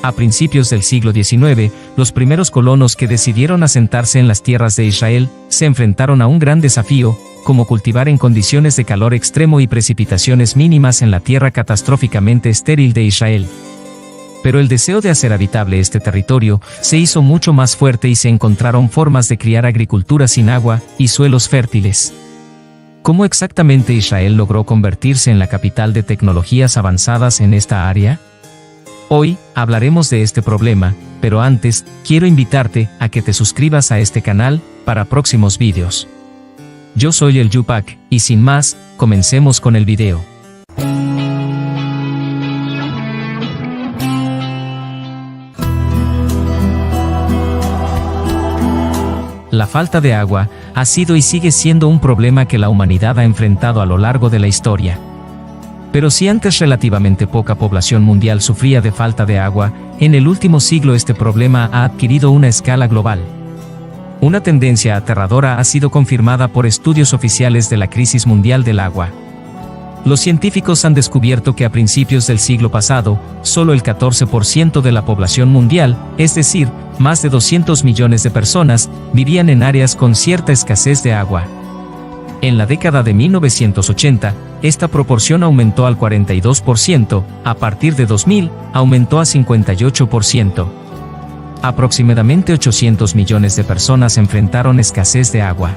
A principios del siglo XIX, los primeros colonos que decidieron asentarse en las tierras de Israel se enfrentaron a un gran desafío, como cultivar en condiciones de calor extremo y precipitaciones mínimas en la tierra catastróficamente estéril de Israel. Pero el deseo de hacer habitable este territorio se hizo mucho más fuerte y se encontraron formas de criar agricultura sin agua y suelos fértiles. ¿Cómo exactamente Israel logró convertirse en la capital de tecnologías avanzadas en esta área? Hoy hablaremos de este problema, pero antes, quiero invitarte a que te suscribas a este canal para próximos vídeos. Yo soy el Yupak, y sin más, comencemos con el video. La falta de agua ha sido y sigue siendo un problema que la humanidad ha enfrentado a lo largo de la historia. Pero si antes relativamente poca población mundial sufría de falta de agua, en el último siglo este problema ha adquirido una escala global. Una tendencia aterradora ha sido confirmada por estudios oficiales de la crisis mundial del agua. Los científicos han descubierto que a principios del siglo pasado, solo el 14% de la población mundial, es decir, más de 200 millones de personas, vivían en áreas con cierta escasez de agua. En la década de 1980, esta proporción aumentó al 42%, a partir de 2000, aumentó a 58%. Aproximadamente 800 millones de personas enfrentaron escasez de agua,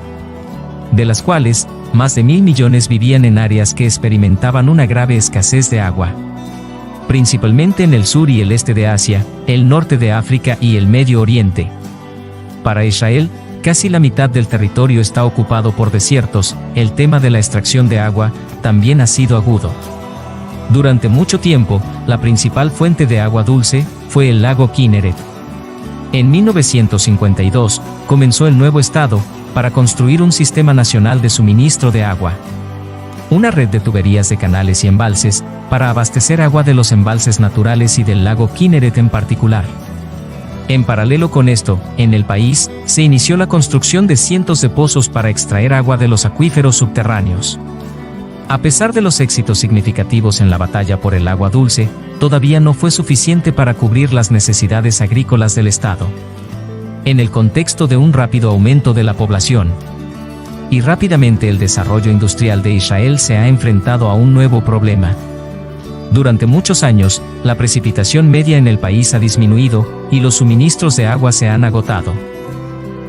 de las cuales, más de 1.000 millones vivían en áreas que experimentaban una grave escasez de agua. Principalmente en el sur y el este de Asia, el norte de África y el Medio Oriente. Para Israel, casi la mitad del territorio está ocupado por desiertos. El tema de la extracción de agua también ha sido agudo. Durante mucho tiempo, la principal fuente de agua dulce fue el lago Kinneret. En 1952, comenzó el nuevo estado, para construir un sistema nacional de suministro de agua. Una red de tuberías de canales y embalses, para abastecer agua de los embalses naturales y del lago Kinneret en particular. En paralelo con esto, en el país, se inició la construcción de cientos de pozos para extraer agua de los acuíferos subterráneos. A pesar de los éxitos significativos en la batalla por el agua dulce, todavía no fue suficiente para cubrir las necesidades agrícolas del Estado. En el contexto de un rápido aumento de la población y rápidamente el desarrollo industrial de Israel se ha enfrentado a un nuevo problema. Durante muchos años, la precipitación media en el país ha disminuido, y los suministros de agua se han agotado.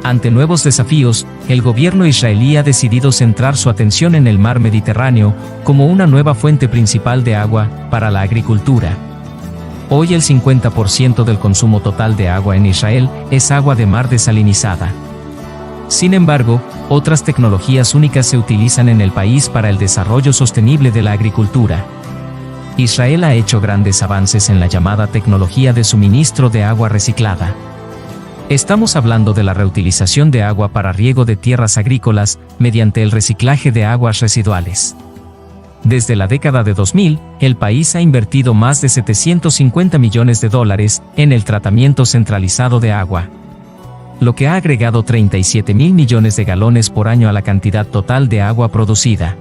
Ante nuevos desafíos, el gobierno israelí ha decidido centrar su atención en el mar Mediterráneo, como una nueva fuente principal de agua para la agricultura. Hoy el 50% del consumo total de agua en Israel es agua de mar desalinizada. Sin embargo, otras tecnologías únicas se utilizan en el país para el desarrollo sostenible de la agricultura. Israel ha hecho grandes avances en la llamada tecnología de suministro de agua reciclada. Estamos hablando de la reutilización de agua para riego de tierras agrícolas, mediante el reciclaje de aguas residuales. Desde la década de 2000, el país ha invertido más de $750 millones en el tratamiento centralizado de agua, lo que ha agregado 37.000 millones de galones por año a la cantidad total de agua producida.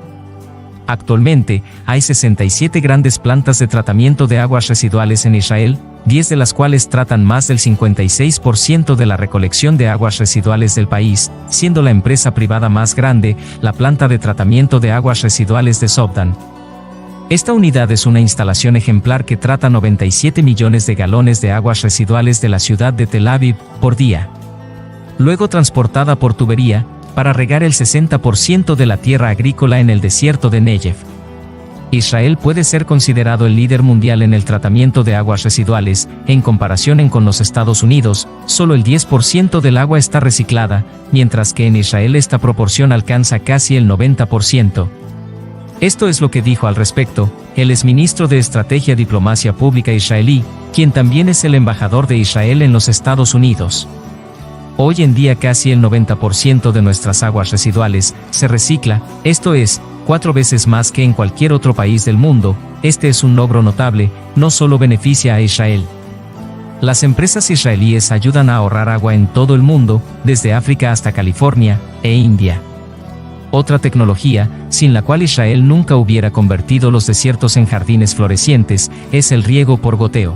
Actualmente, hay 67 grandes plantas de tratamiento de aguas residuales en Israel, 10 de las cuales tratan más del 56% de la recolección de aguas residuales del país, siendo la empresa privada más grande, la planta de tratamiento de aguas residuales de Sopdan. Esta unidad es una instalación ejemplar que trata 97 millones de galones de aguas residuales de la ciudad de Tel Aviv por día. Luego transportada por tubería, para regar el 60% de la tierra agrícola en el desierto de Negev. Israel puede ser considerado el líder mundial en el tratamiento de aguas residuales. En comparación con los Estados Unidos, solo el 10% del agua está reciclada, mientras que en Israel esta proporción alcanza casi el 90%. Esto es lo que dijo al respecto el exministro de Estrategia y Diplomacia Pública israelí, quien también es el embajador de Israel en los Estados Unidos. Hoy en día casi el 90% de nuestras aguas residuales se recicla, esto es, 4 veces más que en cualquier otro país del mundo. Este es un logro notable, no solo beneficia a Israel. Las empresas israelíes ayudan a ahorrar agua en todo el mundo, desde África hasta California e India. Otra tecnología, sin la cual Israel nunca hubiera convertido los desiertos en jardines florecientes, es el riego por goteo.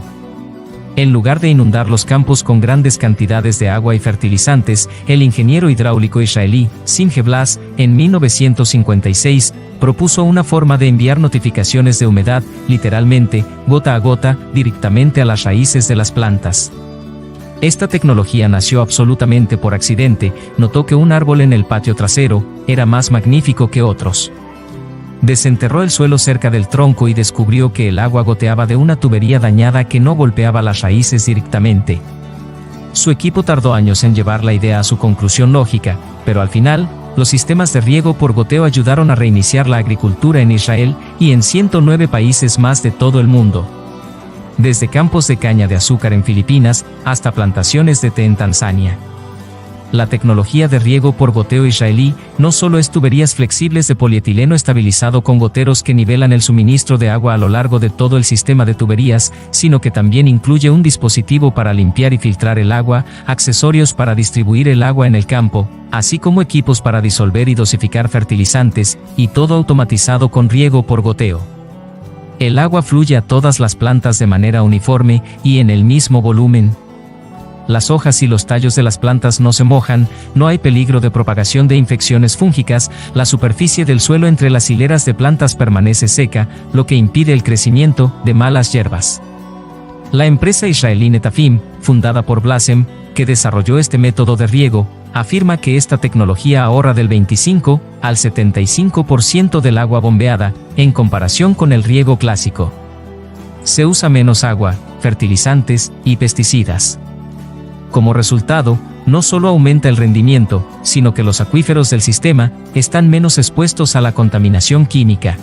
En lugar de inundar los campos con grandes cantidades de agua y fertilizantes, el ingeniero hidráulico israelí, Simche Blas, en 1956, propuso una forma de enviar notificaciones de humedad, literalmente, gota a gota, directamente a las raíces de las plantas. Esta tecnología nació absolutamente por accidente. Notó que un árbol en el patio trasero era más magnífico que otros. Desenterró el suelo cerca del tronco y descubrió que el agua goteaba de una tubería dañada que no golpeaba las raíces directamente. Su equipo tardó años en llevar la idea a su conclusión lógica, pero al final, los sistemas de riego por goteo ayudaron a reiniciar la agricultura en Israel y en 109 países más de todo el mundo. Desde campos de caña de azúcar en Filipinas hasta plantaciones de té en Tanzania. La tecnología de riego por goteo israelí no solo es tuberías flexibles de polietileno estabilizado con goteros que nivelan el suministro de agua a lo largo de todo el sistema de tuberías, sino que también incluye un dispositivo para limpiar y filtrar el agua, accesorios para distribuir el agua en el campo, así como equipos para disolver y dosificar fertilizantes, y todo automatizado con riego por goteo. El agua fluye a todas las plantas de manera uniforme y en el mismo volumen. Las hojas y los tallos de las plantas no se mojan, no hay peligro de propagación de infecciones fúngicas, la superficie del suelo entre las hileras de plantas permanece seca, lo que impide el crecimiento de malas hierbas. La empresa israelí Netafim, fundada por Blasem, que desarrolló este método de riego, afirma que esta tecnología ahorra del 25 al 75% del agua bombeada, en comparación con el riego clásico. Se usa menos agua, fertilizantes y pesticidas. Como resultado, no solo aumenta el rendimiento, sino que los acuíferos del sistema están menos expuestos a la contaminación química.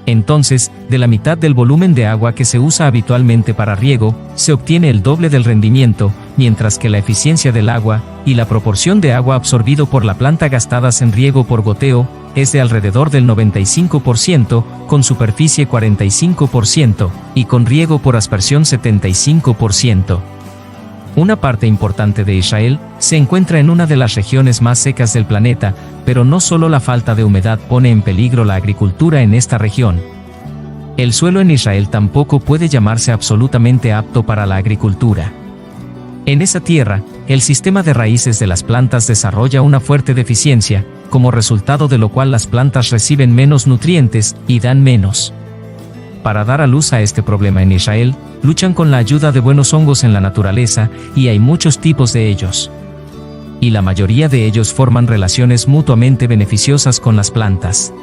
Entonces, de la mitad del volumen de agua que se usa habitualmente para riego, se obtiene el doble del rendimiento, mientras que la eficiencia del agua y la proporción de agua absorbido por la planta gastadas en riego por goteo es de alrededor del 95%, con superficie 45% y con riego por aspersión 75%. Una parte importante de Israel se encuentra en una de las regiones más secas del planeta, pero no solo la falta de humedad pone en peligro la agricultura en esta región. El suelo en Israel tampoco puede llamarse absolutamente apto para la agricultura. En esa tierra, el sistema de raíces de las plantas desarrolla una fuerte deficiencia, como resultado de lo cual las plantas reciben menos nutrientes y dan menos. Para dar a luz a este problema en Israel, luchan con la ayuda de buenos hongos en la naturaleza, y hay muchos tipos de ellos. Y la mayoría de ellos forman relaciones mutuamente beneficiosas con las plantas.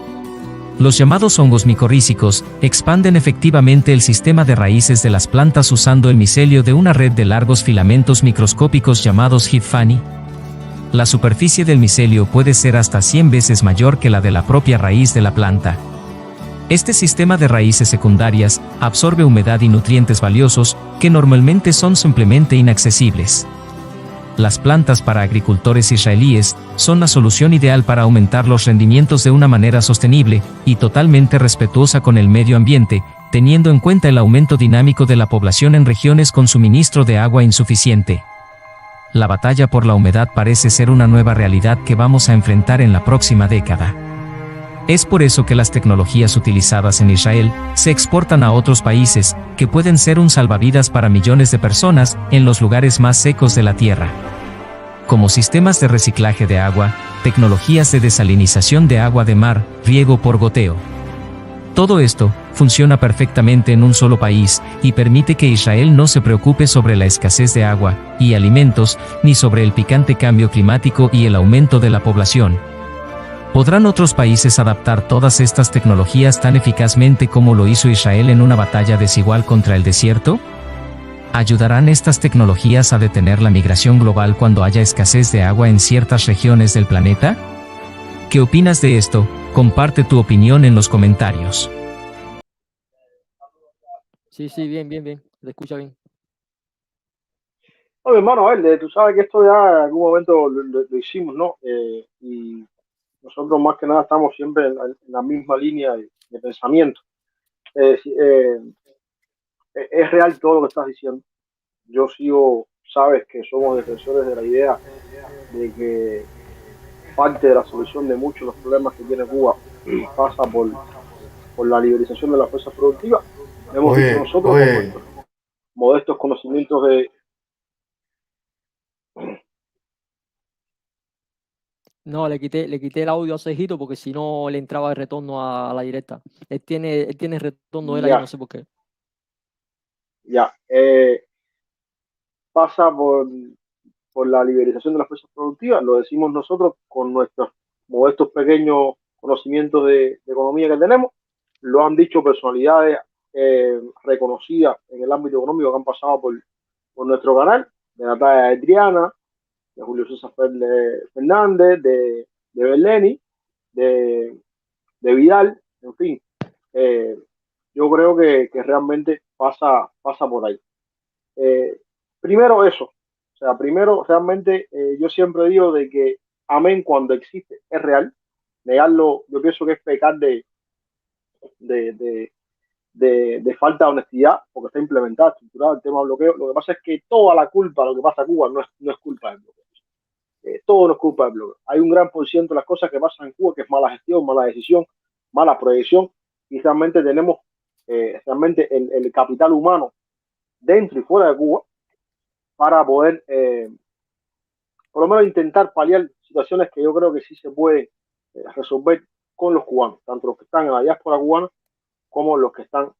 Los llamados hongos micorrízicos expanden efectivamente el sistema de raíces de las plantas usando el micelio de una red de largos filamentos microscópicos llamados hifani. La superficie del micelio puede ser hasta 100 veces mayor que la de la propia raíz de la planta. Este sistema de raíces secundarias absorbe humedad y nutrientes valiosos que normalmente son simplemente inaccesibles. Las plantas para agricultores israelíes son la solución ideal para aumentar los rendimientos de una manera sostenible y totalmente respetuosa con el medio ambiente, teniendo en cuenta el aumento dinámico de la población en regiones con suministro de agua insuficiente. La batalla por la humedad parece ser una nueva realidad que vamos a enfrentar en la próxima década. Es por eso que las tecnologías utilizadas en Israel se exportan a otros países, que pueden ser un salvavidas para millones de personas en los lugares más secos de la Tierra. Como sistemas de reciclaje de agua, tecnologías de desalinización de agua de mar, riego por goteo. Todo esto funciona perfectamente en un solo país y permite que Israel no se preocupe sobre la escasez de agua y alimentos, ni sobre el picante cambio climático y el aumento de la población. ¿Podrán otros países adaptar todas estas tecnologías tan eficazmente como lo hizo Israel en una batalla desigual contra el desierto? ¿Ayudarán estas tecnologías a detener la migración global cuando haya escasez de agua en ciertas regiones del planeta? ¿Qué opinas de esto? Comparte tu opinión en los comentarios. Sí, bien. Se escucha bien. Oye, hermano, a ver, tú sabes que esto ya en algún momento lo hicimos, ¿no? Y nosotros más que nada estamos siempre en la misma línea de pensamiento. Es real todo lo que estás diciendo. Yo sigo, sabes que somos defensores de la idea de que parte de la solución de muchos de los problemas que tiene Cuba pasa por la liberalización de las fuerzas productivas. Hemos dicho nosotros. modestos conocimientos de... No, le quité el audio a Cejito porque si no le entraba el retorno a la directa. Él tiene retorno él ahí, no Ya, sé por qué. ya. Pasa por la liberalización de las fuerzas productivas, lo decimos nosotros con nuestros modestos pequeños conocimientos de economía que tenemos, lo han dicho personalidades reconocidas en el ámbito económico que han pasado por nuestro canal, de Natalia Adriana, de Julio César Fernández, de Berleni, de, de Vidal, en fin, eh, yo creo que realmente pasa por ahí. Eh, Primero eso, o sea, primero realmente yo siempre digo de que amén cuando existe es real, negarlo yo pienso que es pecar de, de, de falta de honestidad porque está implementado, estructurado el tema del bloqueo. Lo que pasa es que toda la culpa de lo que pasa en Cuba no es culpa del bloqueo. Todo no es culpa del bloqueo. Hay un gran por ciento de las cosas que pasan en Cuba que es mala gestión, mala decisión, mala proyección y realmente tenemos realmente el capital humano dentro y fuera de Cuba para poder por lo menos intentar paliar situaciones que yo creo que sí se pueden resolver con los cubanos, tanto los que están en la diáspora cubana como los que están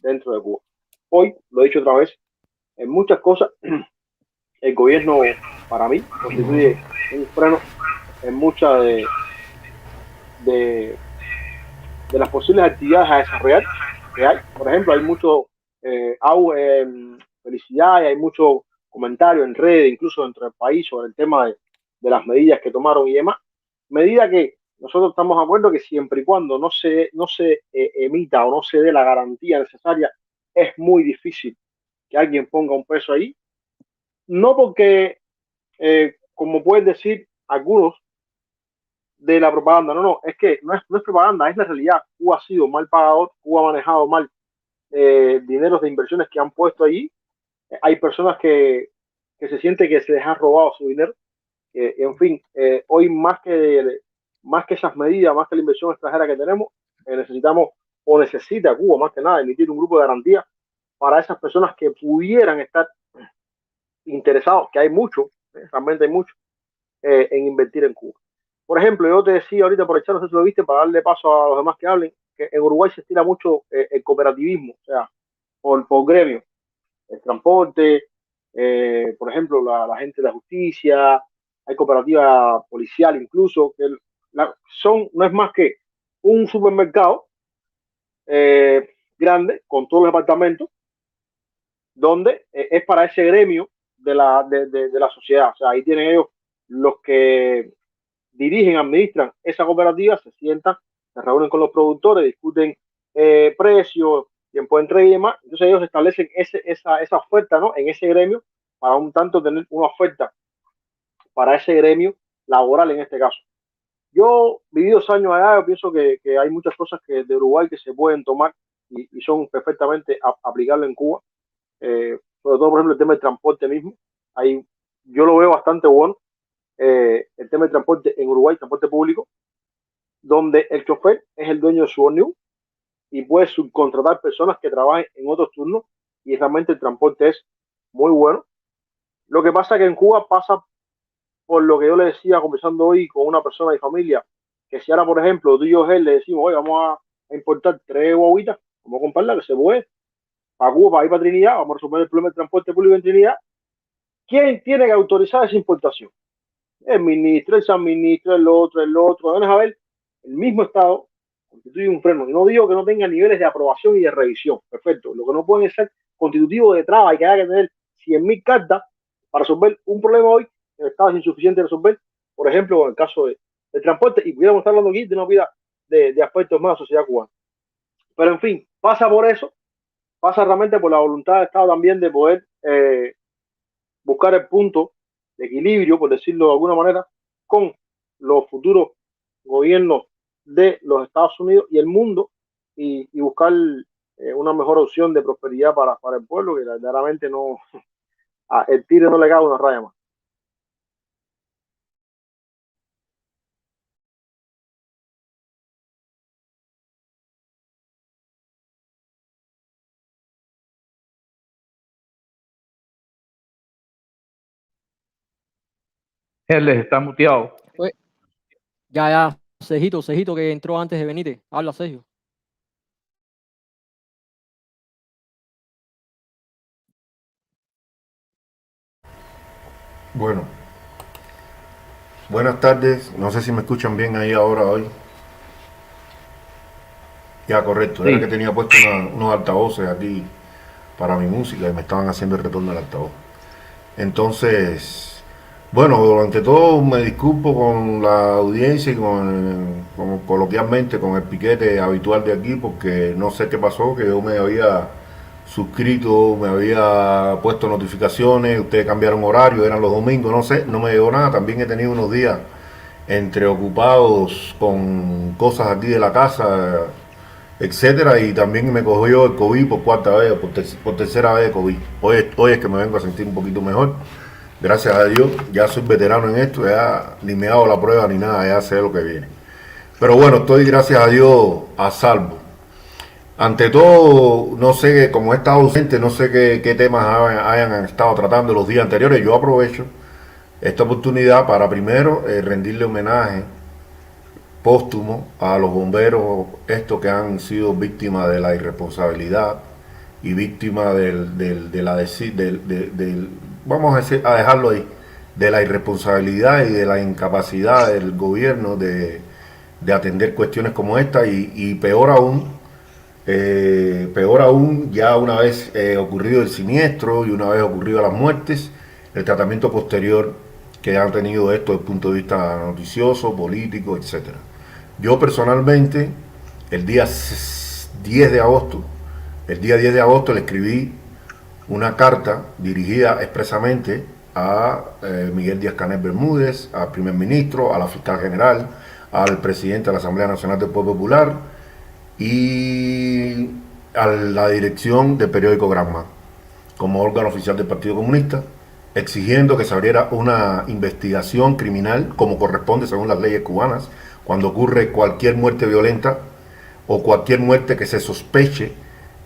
dentro de Cuba. Hoy, lo he dicho otra vez, en muchas cosas el gobierno para mí constituye un freno en muchas de, de las posibles actividades a desarrollar que hay. Por ejemplo, hay mucho felicidad y hay mucho comentario en redes, incluso dentro del país, sobre el tema de las medidas que tomaron y demás. Medida que nosotros estamos de acuerdo que siempre y cuando no se emita o no se dé la garantía necesaria, es muy difícil que alguien ponga un peso ahí. No porque, como pueden decir algunos, de la propaganda. No, no, es que no es propaganda, es la realidad. Cuba ha sido mal pagador, Cuba ha manejado mal dineros de inversiones que han puesto allí. Hay personas que se sienten que se les ha robado su dinero. En fin, hoy más que esas medidas, más que la inversión extranjera que tenemos, necesitamos o necesita Cuba más que nada emitir un grupo de garantía para esas personas que pudieran estar interesados, que hay mucho, realmente hay mucho, en invertir en Cuba. Por ejemplo, yo te decía ahorita por echar, no sé si lo viste, para darle paso a los demás que hablen, que en Uruguay se estira mucho el cooperativismo, o sea, por gremio, el transporte, por ejemplo, la gente de la justicia, hay cooperativa policial incluso, que no es más que un supermercado grande con todos los departamentos, donde es para ese gremio de la sociedad. O sea, ahí tienen ellos los que dirigen, administran esa cooperativa, se sientan, se reúnen con los productores, discuten precios, tiempo de entrega y demás. Entonces ellos establecen esa oferta, ¿no? En ese gremio para un tanto tener una oferta para ese gremio laboral en este caso. Yo viví 2 años allá, yo pienso que hay muchas cosas que de Uruguay que se pueden tomar y son perfectamente aplicables en Cuba. Sobre todo, por ejemplo, el tema del transporte mismo. Ahí yo lo veo bastante bueno. El tema del transporte en Uruguay, transporte público, donde el chofer es el dueño de su ómnibus y puede subcontratar personas que trabajen en otros turnos y realmente el transporte es muy bueno. Lo que pasa es que en Cuba pasa por lo que yo le decía conversando hoy con una persona de familia, que si ahora, por ejemplo, tú y yo le decimos, oye, vamos a importar 3 guaguitas, vamos a comprarla, que se puede, para Cuba, para ir para Trinidad, vamos a resolver el problema del transporte público en Trinidad. ¿Quién tiene que autorizar esa importación? El ministro, el subministro, el otro. Vamos a ver, el mismo Estado constituye un freno. Y no digo que no tenga niveles de aprobación y de revisión. Perfecto. Lo que no pueden ser constitutivos de trabas y que haya que tener 100.000 cartas para resolver un problema hoy. El Estado es insuficiente de resolver. Por ejemplo, en el caso del transporte, y pudiéramos estar hablando aquí de una vida de aspectos más de la sociedad cubana. Pero en fin, pasa por eso, pasa realmente por la voluntad del Estado también de poder buscar el punto de equilibrio, por decirlo de alguna manera, con los futuros gobiernos de los Estados Unidos y el mundo y buscar una mejor opción de prosperidad para el pueblo, que verdaderamente no, el tiro no le cabe una raya más. Él está muteado. Pues, ya, Cejito que entró antes de Benítez. Habla, Sergio. Bueno, buenas tardes. No sé si me escuchan bien ahí ahora hoy. Ya, correcto. Sí. Era que tenía puesto unos altavoces aquí para mi música y me estaban haciendo el retorno del altavoz. Entonces, bueno, ante todo me disculpo con la audiencia y como coloquialmente con el piquete habitual de aquí porque no sé qué pasó, que yo me había suscrito, me había puesto notificaciones, ustedes cambiaron horario, eran los domingos, no sé, no me llegó nada. También he tenido unos días entre ocupados con cosas aquí de la casa, etcétera, y también me cogió el COVID por cuarta vez, por tercera vez de COVID. Hoy es que me vengo a sentir un poquito mejor. Gracias a Dios, ya soy veterano en esto, ya ni me hago la prueba ni nada, ya sé lo que viene. Pero bueno, estoy gracias a Dios a salvo. Ante todo, no sé, como he estado ausente, no sé qué temas hayan estado tratando los días anteriores. Yo aprovecho esta oportunidad para primero rendirle homenaje póstumo a los bomberos estos que han sido víctimas de la irresponsabilidad y víctimas vamos a dejarlo ahí, de la irresponsabilidad y de la incapacidad del gobierno de atender cuestiones como esta y peor aún, ya una vez ocurrido el siniestro y una vez ocurrido las muertes, el tratamiento posterior que han tenido esto desde el punto de vista noticioso, político, etcétera. Yo personalmente, el día 10 de agosto, le escribí una carta dirigida expresamente a Miguel Díaz-Canel Bermúdez, al primer ministro, a la fiscal general, al presidente de la Asamblea Nacional del Pueblo Popular y a la dirección del periódico Granma, como órgano oficial del Partido Comunista, exigiendo que se abriera una investigación criminal como corresponde según las leyes cubanas cuando ocurre cualquier muerte violenta o cualquier muerte que se sospeche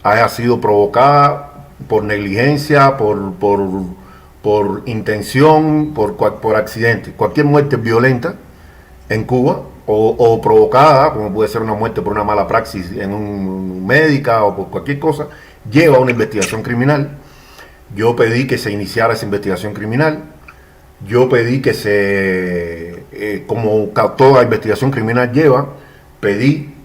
haya sido provocada por negligencia, por intención, por accidente. Cualquier muerte violenta en Cuba o provocada, como puede ser una muerte por una mala praxis en un médica o por cualquier cosa, lleva a una investigación criminal. Yo pedí que se iniciara esa investigación criminal. Yo pedí que como toda investigación criminal lleva, pedí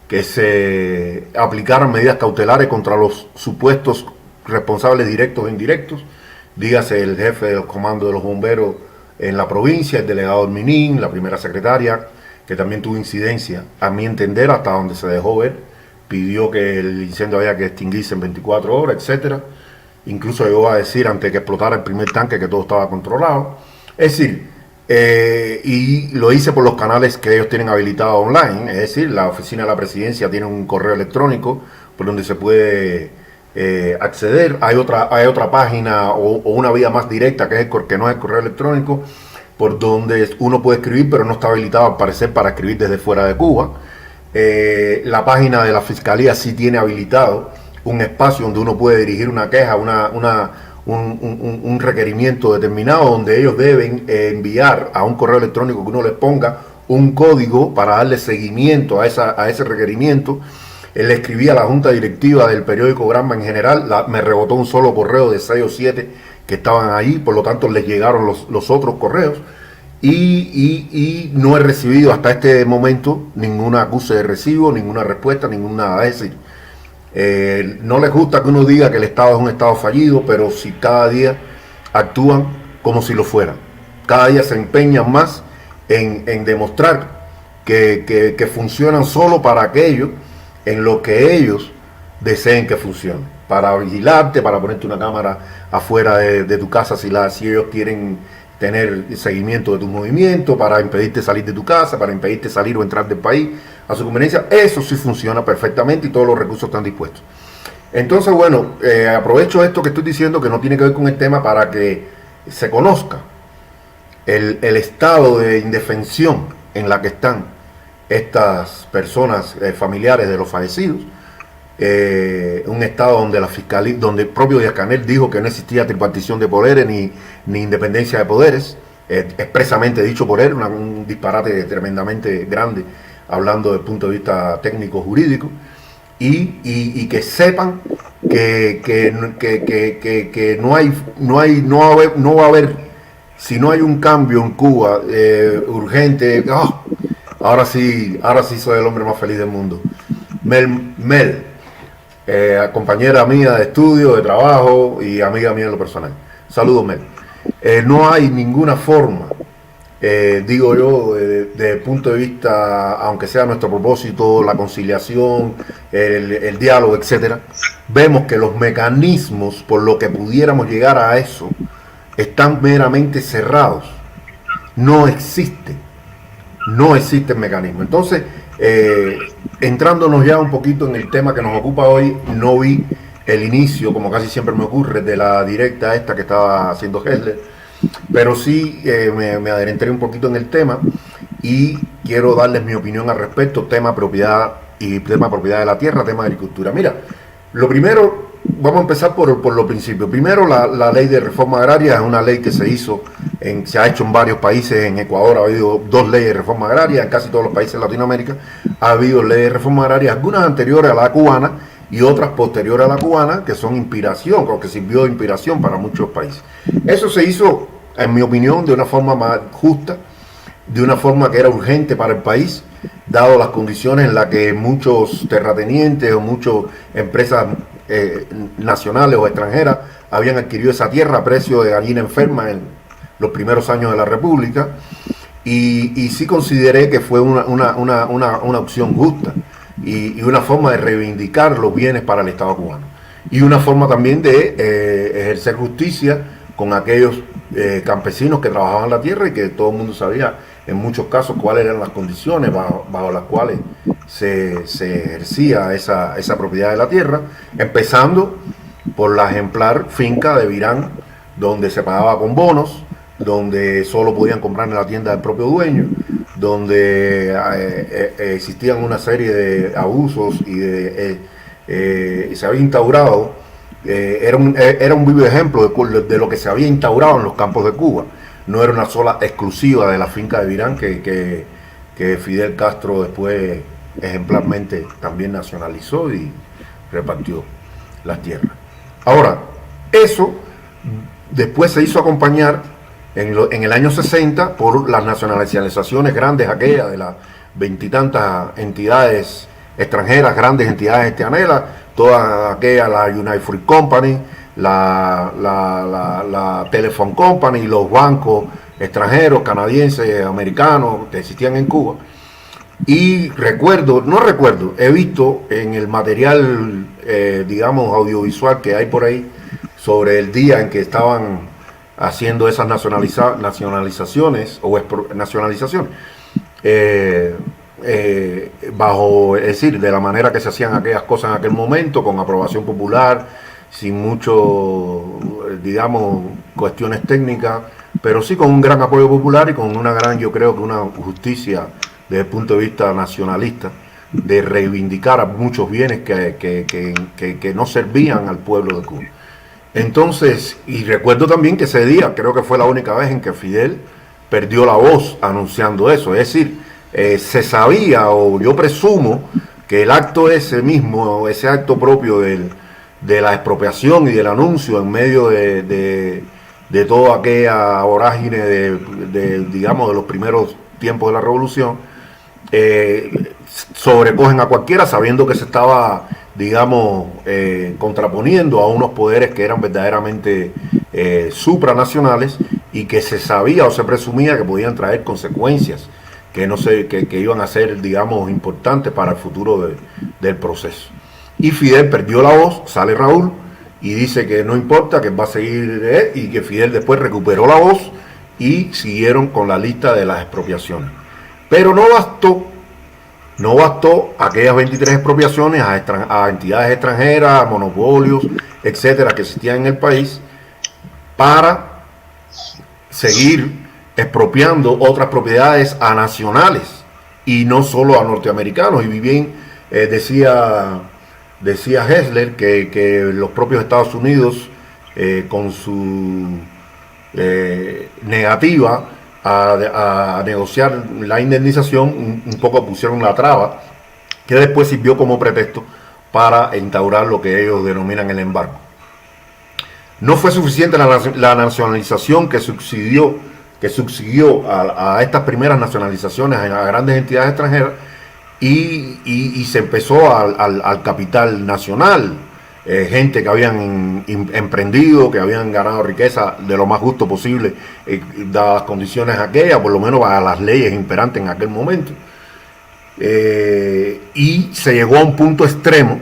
que se aplicaran medidas cautelares contra los supuestos responsables directos e indirectos, dígase el jefe del comando de los bomberos en la provincia, el delegado del Minin, la primera secretaria, que también tuvo incidencia, a mi entender, hasta donde se dejó ver, pidió que el incendio había que extinguirse en 24 horas, etcétera. Incluso llegó a decir antes que explotara el primer tanque que todo estaba controlado. Es decir, y lo hice por los canales que ellos tienen habilitados online, es decir, la oficina de la presidencia tiene un correo electrónico por donde se puede acceder. Hay otra página o una vía más directa que no es el correo electrónico, por donde uno puede escribir, pero no está habilitado al parecer para escribir desde fuera de Cuba. La página de la Fiscalía sí tiene habilitado un espacio donde uno puede dirigir una queja, un requerimiento determinado, donde ellos deben enviar a un correo electrónico que uno les ponga un código para darle seguimiento a ese requerimiento. Él escribía a la junta directiva del periódico Granma en general, me rebotó un solo correo de 6 o 7 que estaban ahí, por lo tanto les llegaron los otros correos y no he recibido hasta este momento ninguna acuse de recibo, ninguna respuesta, nada. Es decir, no les gusta que uno diga que el Estado es un Estado fallido, pero si cada día actúan como si lo fueran, cada día se empeñan más en demostrar que funcionan solo para aquello en lo que ellos deseen que funcione, para vigilarte, para ponerte una cámara afuera de tu casa si ellos quieren tener seguimiento de tus movimientos, para impedirte salir de tu casa, para impedirte salir o entrar del país a su conveniencia. Eso sí funciona perfectamente y todos los recursos están dispuestos. Entonces, bueno, aprovecho esto que estoy diciendo, que no tiene que ver con el tema, para que se conozca el estado de indefensión en la que están estas personas familiares de los fallecidos. Un estado donde la fiscalía, donde el propio Díaz-Canel dijo que no existía tripartición de poderes ni independencia de poderes, expresamente dicho por él, un disparate tremendamente grande, hablando desde el punto de vista técnico-jurídico, y que sepan que no va a haber, si no hay un cambio en Cuba urgente, ahora sí soy el hombre más feliz del mundo. Mel, compañera mía de estudio, de trabajo y amiga mía en lo personal. Saludos, Mel. No hay ninguna forma, digo yo, desde el punto de vista, aunque sea nuestro propósito, la conciliación, el diálogo, etcétera, vemos que los mecanismos por los que pudiéramos llegar a eso están meramente cerrados. No existe mecanismo. Entonces, entrándonos ya un poquito en el tema que nos ocupa hoy, no vi el inicio, como casi siempre me ocurre, de la directa esta que estaba haciendo Hessler, pero sí me adentré un poquito en el tema y quiero darles mi opinión al respecto, tema propiedad de la tierra, tema de agricultura. Mira, lo primero, vamos a empezar por los principios. Primero, la ley de reforma agraria es una ley que se ha hecho en varios países. En Ecuador ha habido 2 leyes de reforma agraria, en casi todos los países de Latinoamérica ha habido leyes de reforma agraria, algunas anteriores a la cubana y otras posteriores a la cubana, que son inspiración, o que sirvió de inspiración para muchos países. Eso se hizo, en mi opinión, de una forma más justa, de una forma que era urgente para el país, dado las condiciones en las que muchos terratenientes o muchas empresas nacionales o extranjeras habían adquirido esa tierra a precio de gallina enferma en los primeros años de la República, y sí consideré que fue una opción justa y una forma de reivindicar los bienes para el Estado cubano, y una forma también de ejercer justicia con aquellos campesinos que trabajaban la tierra y que todo el mundo sabía en muchos casos cuáles eran las condiciones bajo las cuales se ejercía esa propiedad de la tierra, empezando por la ejemplar finca de Virán, donde se pagaba con bonos, donde solo podían comprar en la tienda del propio dueño, donde existían una serie de abusos y se había instaurado, era un vivo ejemplo de lo que se había instaurado en los campos de Cuba. No era una sola exclusiva de la finca de Virán que Fidel Castro después ejemplarmente también nacionalizó y repartió las tierras. Ahora, eso después se hizo acompañar en el año 60 por las nacionalizaciones grandes aquellas de las 20 y tantas entidades extranjeras, grandes entidades extranjeras, todas aquellas, la United Fruit Company, la Telephone Company, los bancos extranjeros, canadienses, americanos que existían en Cuba. Y he visto en el material, digamos, audiovisual que hay por ahí sobre el día en que estaban haciendo esas nacionalizaciones o nacionalizaciones, bajo, es decir, de la manera que se hacían aquellas cosas en aquel momento, con aprobación popular, sin mucho, digamos, cuestiones técnicas, pero sí con un gran apoyo popular y con una gran, yo creo que una justicia desde el punto de vista nacionalista, de reivindicar a muchos bienes que no servían al pueblo de Cuba. Entonces, y recuerdo también que ese día, creo que fue la única vez en que Fidel perdió la voz anunciando eso, es decir, se sabía, o yo presumo, que el acto ese mismo, ese acto propio de la expropiación y del anuncio en medio de toda aquella vorágine digamos, de los primeros tiempos de la revolución, sobrecogen a cualquiera sabiendo que se estaba, digamos, contraponiendo a unos poderes que eran verdaderamente supranacionales y que se sabía o se presumía que podían traer consecuencias que iban a ser, digamos, importantes para el futuro del proceso. Y Fidel perdió la voz, sale Raúl y dice que no importa, que va a seguir, y que Fidel después recuperó la voz y siguieron con la lista de las expropiaciones. Pero no bastó aquellas 23 expropiaciones a entidades extranjeras, a monopolios, etcétera, que existían en el país, para seguir expropiando otras propiedades a nacionales y no solo a norteamericanos. Y bien decía Hessler que los propios Estados Unidos, con su negativa, a negociar la indemnización, un poco pusieron la traba, que después sirvió como pretexto para instaurar lo que ellos denominan el embargo. No fue suficiente la nacionalización que subsiguió a estas primeras nacionalizaciones a grandes entidades extranjeras, y se empezó al capital nacional, gente que habían emprendido, que habían ganado riqueza de lo más justo posible, dadas las condiciones aquellas, por lo menos a las leyes imperantes en aquel momento. Y se llegó a un punto extremo,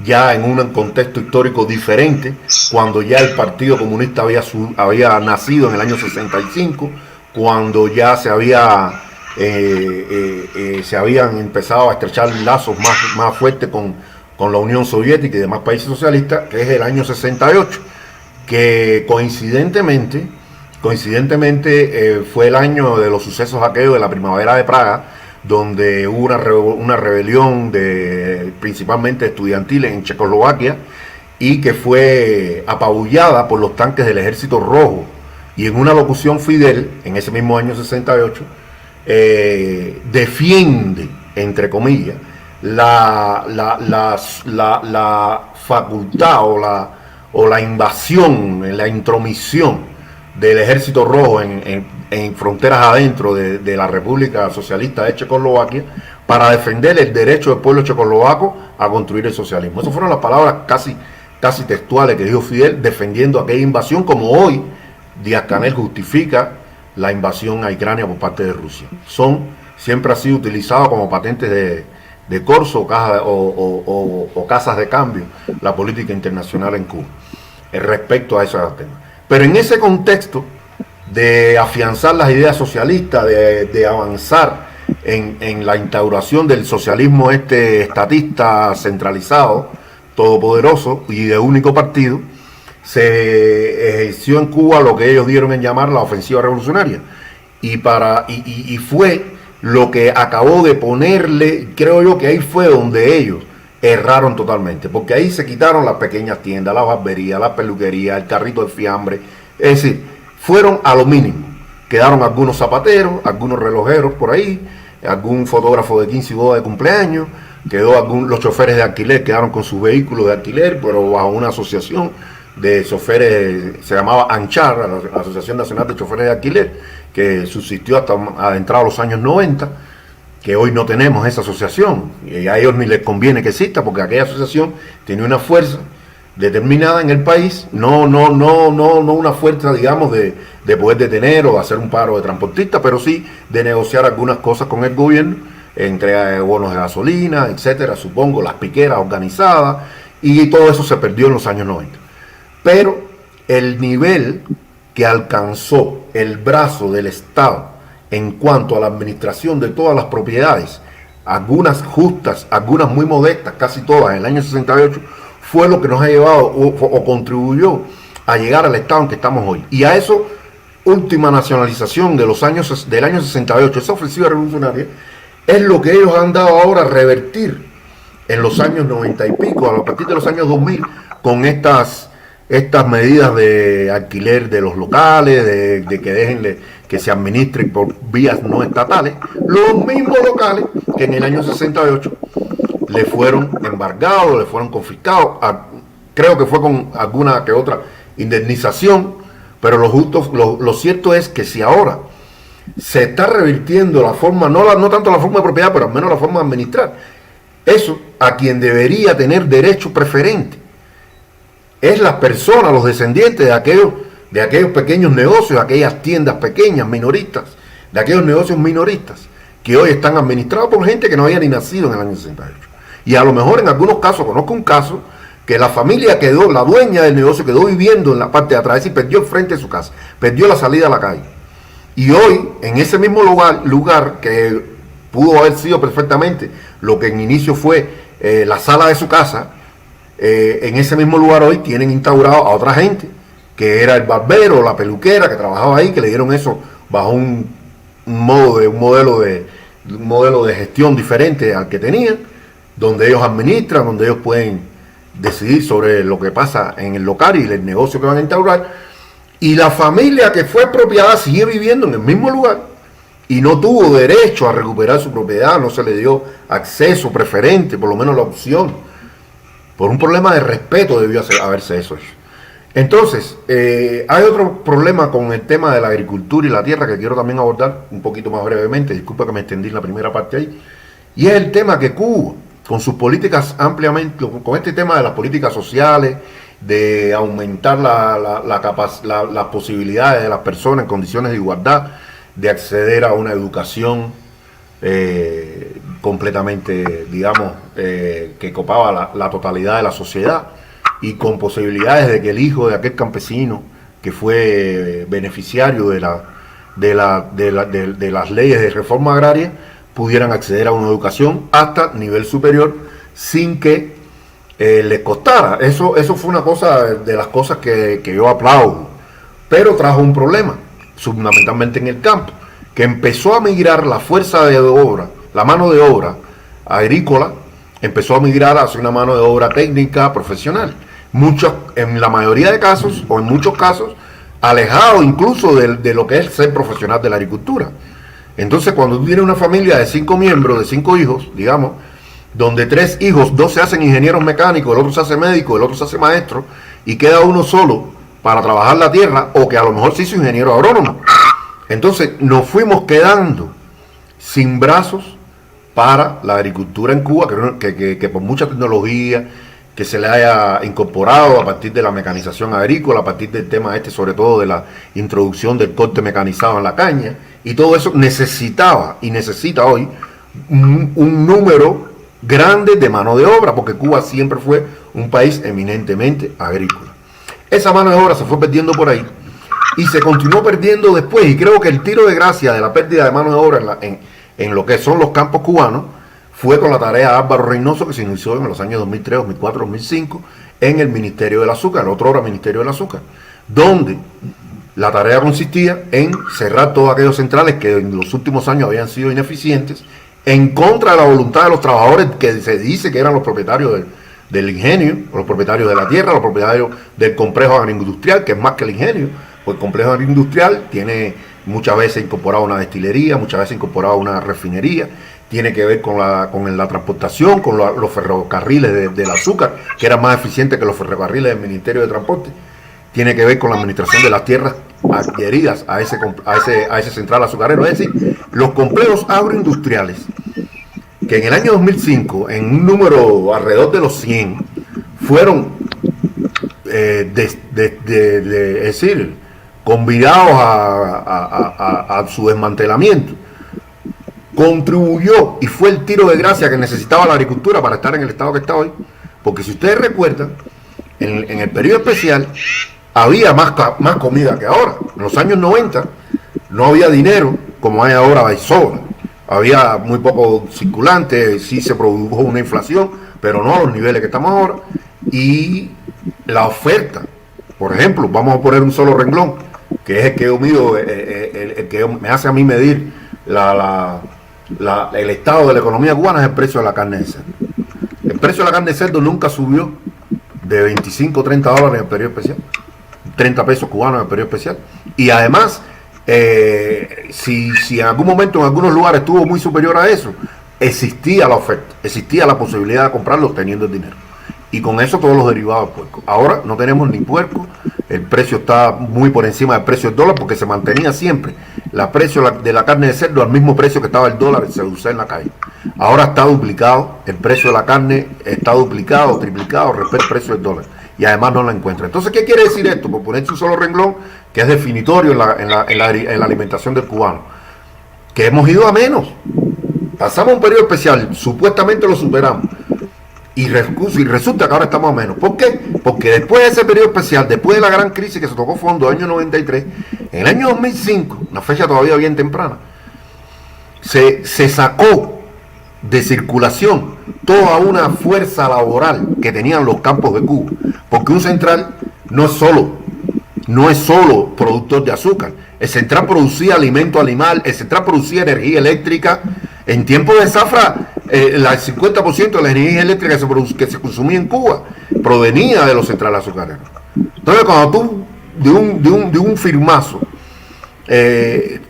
ya en un contexto histórico diferente, cuando ya el Partido Comunista había nacido en el año 65, cuando ya se habían empezado a estrechar lazos más fuertes con la Unión Soviética y demás países socialistas, que es el año 68, que coincidentemente fue el año de los sucesos aquellos de la primavera de Praga, donde hubo una rebelión principalmente estudiantil en Checoslovaquia, y que fue apabullada por los tanques del Ejército Rojo. Y en una locución, Fidel, en ese mismo año 68, defiende, entre comillas, la facultad o la invasión, la intromisión del Ejército Rojo en fronteras adentro de la República Socialista de Checoslovaquia, para defender el derecho del pueblo checoslovaco a construir el socialismo. Esas fueron las palabras casi textuales que dijo Fidel, defendiendo aquella invasión, como hoy Díaz-Canel justifica la invasión a Ucrania por parte de Rusia. Siempre ha sido utilizado como patentes de corso o casas de cambio la política internacional en Cuba respecto a esos temas. Pero en ese contexto de afianzar las ideas socialistas, de avanzar en la instauración del socialismo estatista, centralizado, todopoderoso y de único partido, se ejerció en Cuba lo que ellos dieron en llamar la ofensiva revolucionaria, y fue lo que acabó de ponerle, creo yo que ahí fue donde ellos erraron totalmente, porque ahí se quitaron las pequeñas tiendas, la barbería, la peluquería, el carrito de fiambre, es decir, fueron a lo mínimo. Quedaron algunos zapateros, algunos relojeros por ahí, algún fotógrafo de 15 y boda de cumpleaños, los choferes de alquiler quedaron con sus vehículos de alquiler, pero bajo una asociación de choferes, se llamaba ANCHAR, la Asociación Nacional de Choferes de Alquiler, que subsistió hasta adentrados los años 90, que hoy no tenemos esa asociación, y a ellos ni les conviene que exista, porque aquella asociación tiene una fuerza determinada en el país, no una fuerza, digamos, de poder detener o hacer un paro de transportistas, pero sí de negociar algunas cosas con el gobierno, entrega de bonos de gasolina, etcétera, supongo, las piqueras organizadas, y todo eso se perdió en los años 90. Pero el nivel que alcanzó el brazo del Estado en cuanto a la administración de todas las propiedades, algunas justas, algunas muy modestas, casi todas en el año 68, fue lo que nos ha llevado o contribuyó a llegar al estado en que estamos hoy. Y a eso, última nacionalización del año 68, esa ofensiva revolucionaria, es lo que ellos han dado ahora a revertir en los años 90 y pico, a partir de los años 2000, con estas medidas de alquiler de los locales, de que dejen que se administren por vías no estatales, los mismos locales que en el año 68 le fueron embargados, le fueron confiscados, creo que fue con alguna que otra indemnización, pero lo cierto es que si ahora se está revirtiendo la forma, no tanto la forma de propiedad, pero al menos la forma de administrar, eso a quien debería tener derecho preferente es las personas, los descendientes de aquellos pequeños negocios, aquellas tiendas pequeñas, minoristas, de aquellos negocios minoristas, que hoy están administrados por gente que no había ni nacido en el año 68. Y a lo mejor en algunos casos, conozco un caso, que la familia la dueña del negocio quedó viviendo en la parte de atrás y perdió el frente de su casa, perdió la salida a la calle. Y hoy, en ese mismo lugar que pudo haber sido perfectamente lo que en inicio fue la sala de su casa, en ese mismo lugar hoy tienen instaurado a otra gente, que era el barbero, la peluquera que trabajaba ahí, que le dieron eso bajo un modelo de gestión diferente al que tenían, donde ellos administran, donde ellos pueden decidir sobre lo que pasa en el local y el negocio que van a instaurar. Y la familia que fue expropiada sigue viviendo en el mismo lugar y no tuvo derecho a recuperar su propiedad, no se le dio acceso preferente, por lo menos la opción. Por un problema de respeto debió haberse eso hecho. Entonces, hay otro problema con el tema de la agricultura y la tierra que quiero también abordar un poquito más brevemente, disculpa que me extendí en la primera parte ahí, y es el tema que Cuba, con sus políticas ampliamente, con este tema de las políticas sociales, de aumentar las posibilidades de las personas en condiciones de igualdad, de acceder a una educación completamente, digamos, que copaba la totalidad de la sociedad, y con posibilidades de que el hijo de aquel campesino que fue beneficiario de las leyes de reforma agraria pudieran acceder a una educación hasta nivel superior sin que les costara. Eso fue una cosa de las cosas que yo aplaudo, pero trajo un problema, fundamentalmente en el campo, que empezó a migrar la fuerza de obra, la mano de obra agrícola, empezó a migrar hacia una mano de obra técnica profesional. En la mayoría de casos, o en muchos casos, alejado incluso de lo que es ser profesional de la agricultura. Entonces, cuando tú tienes una familia de 5 miembros, de 5 hijos, digamos, donde 3 hijos, 2 se hacen ingenieros mecánicos, el otro se hace médico, el otro se hace maestro, y queda uno solo para trabajar la tierra, o que a lo mejor se hizo ingeniero agrónomo. Entonces, nos fuimos quedando sin brazos para la agricultura en Cuba, que por mucha tecnología que se le haya incorporado a partir de la mecanización agrícola, a partir del tema sobre todo de la introducción del corte mecanizado en la caña, y todo eso necesitaba y necesita hoy un número grande de mano de obra, porque Cuba siempre fue un país eminentemente agrícola. Esa mano de obra se fue perdiendo por ahí y se continuó perdiendo después, y creo que el tiro de gracia de la pérdida de mano de obra en lo que son los campos cubanos fue con la tarea de Álvaro Reynoso, que se inició en los años 2003, 2004, 2005 en el Ministerio del Azúcar, el otro Ministerio del Azúcar, donde la tarea consistía en cerrar todos aquellos centrales que en los últimos años habían sido ineficientes, en contra de la voluntad de los trabajadores que se dice que eran los propietarios del ingenio, los propietarios de la tierra, los propietarios del complejo agroindustrial, que es más que el ingenio, pues el complejo agroindustrial tiene muchas veces incorporado una destilería, muchas veces incorporado una refinería, tiene que ver con la transportación, con los ferrocarriles del azúcar, que eran más eficientes que los ferrocarriles del Ministerio de Transporte, tiene que ver con la administración de las tierras adheridas a ese central azucarero. Es decir, los complejos agroindustriales, que en el año 2005, en un número alrededor de los 100, fueron es decir, convidados a su desmantelamiento, contribuyó y fue el tiro de gracia que necesitaba la agricultura para estar en el estado que está hoy. Porque si ustedes recuerdan, en el periodo especial había más comida que ahora. En los años 90 no había dinero como hay ahora, hay sobra. Había muy poco circulante, sí se produjo una inflación, pero no a los niveles que estamos ahora. Y la oferta, por ejemplo, vamos a poner un solo renglón, que es el que yo mido, el que me hace a mí medir el estado de la economía cubana, es el precio de la carne de cerdo. El precio de la carne de cerdo nunca subió de 25 o 30 dólares en el periodo especial, 30 pesos cubanos en el periodo especial, y además si en algún momento en algunos lugares estuvo muy superior a eso, existía la oferta, existía la posibilidad de comprarlo teniendo el dinero, y con eso todos los derivados del puerco. Ahora no tenemos ni puerco, el precio está muy por encima del precio del dólar, porque se mantenía siempre el precio de la carne de cerdo al mismo precio que estaba el dólar se usa en la calle. Ahora está duplicado, el precio de la carne está duplicado, triplicado respecto al precio del dólar, y además no la encuentra. Entonces, ¿qué quiere decir esto? Por ponerse un solo renglón, que es definitorio en la alimentación del cubano, que hemos ido a menos. Pasamos un periodo especial, supuestamente lo superamos, y resulta que ahora estamos a menos. ¿Por qué? Porque después de ese periodo especial, después de la gran crisis que se tocó fondo, año 93, en el año 2005, una fecha todavía bien temprana, se sacó de circulación toda una fuerza laboral que tenían los campos de Cuba, porque un central no es solo productor de azúcar. El central producía alimento animal, el central producía energía eléctrica. En tiempo de zafra, el 50% de la energía eléctrica que se consumía en Cuba provenía de los centrales azucareros. Entonces, cuando tú de un firmazo,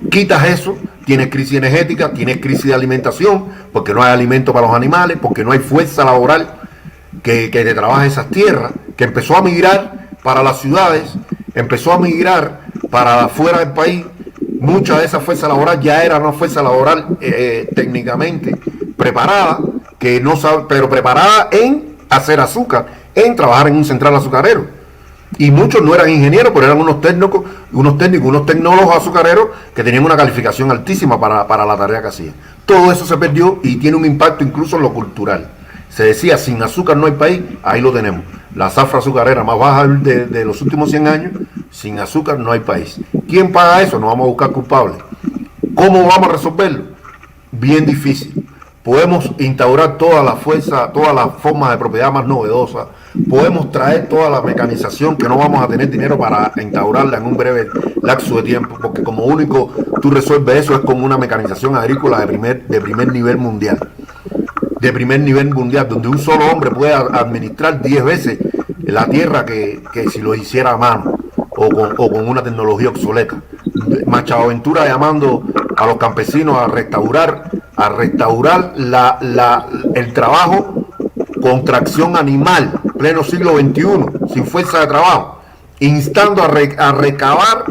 quitas eso, tienes crisis energética, tienes crisis de alimentación, porque no hay alimento para los animales, porque no hay fuerza laboral que te trabaje esas tierras, que empezó a migrar para las ciudades, empezó a migrar para afuera del país. Mucha de esa fuerza laboral ya era una fuerza laboral técnicamente preparada, que no sabe, pero preparada en hacer azúcar, en trabajar en un central azucarero. Y muchos no eran ingenieros, pero eran unos técnicos, unos tecnólogos azucareros que tenían una calificación altísima para la tarea que hacían. Todo eso se perdió y tiene un impacto incluso en lo cultural. Se decía, sin azúcar no hay país, ahí lo tenemos. La zafra azucarera más baja de los últimos 100 años, sin azúcar no hay país. ¿Quién paga eso? No vamos a buscar culpables. ¿Cómo vamos a resolverlo? Bien difícil. Podemos instaurar toda la fuerza, todas las formas de propiedad más novedosas. Podemos traer toda la mecanización, que no vamos a tener dinero para instaurarla en un breve lapso de tiempo, porque como único tú resuelves eso es con una mecanización agrícola de primer nivel mundial. De primer nivel mundial, donde un solo hombre puede administrar 10 veces la tierra que si lo hiciera a mano o con una tecnología obsoleta. Machado Ventura llamando a los campesinos a restaurar el trabajo con tracción animal, pleno siglo XXI, sin fuerza de trabajo, instando a recabar,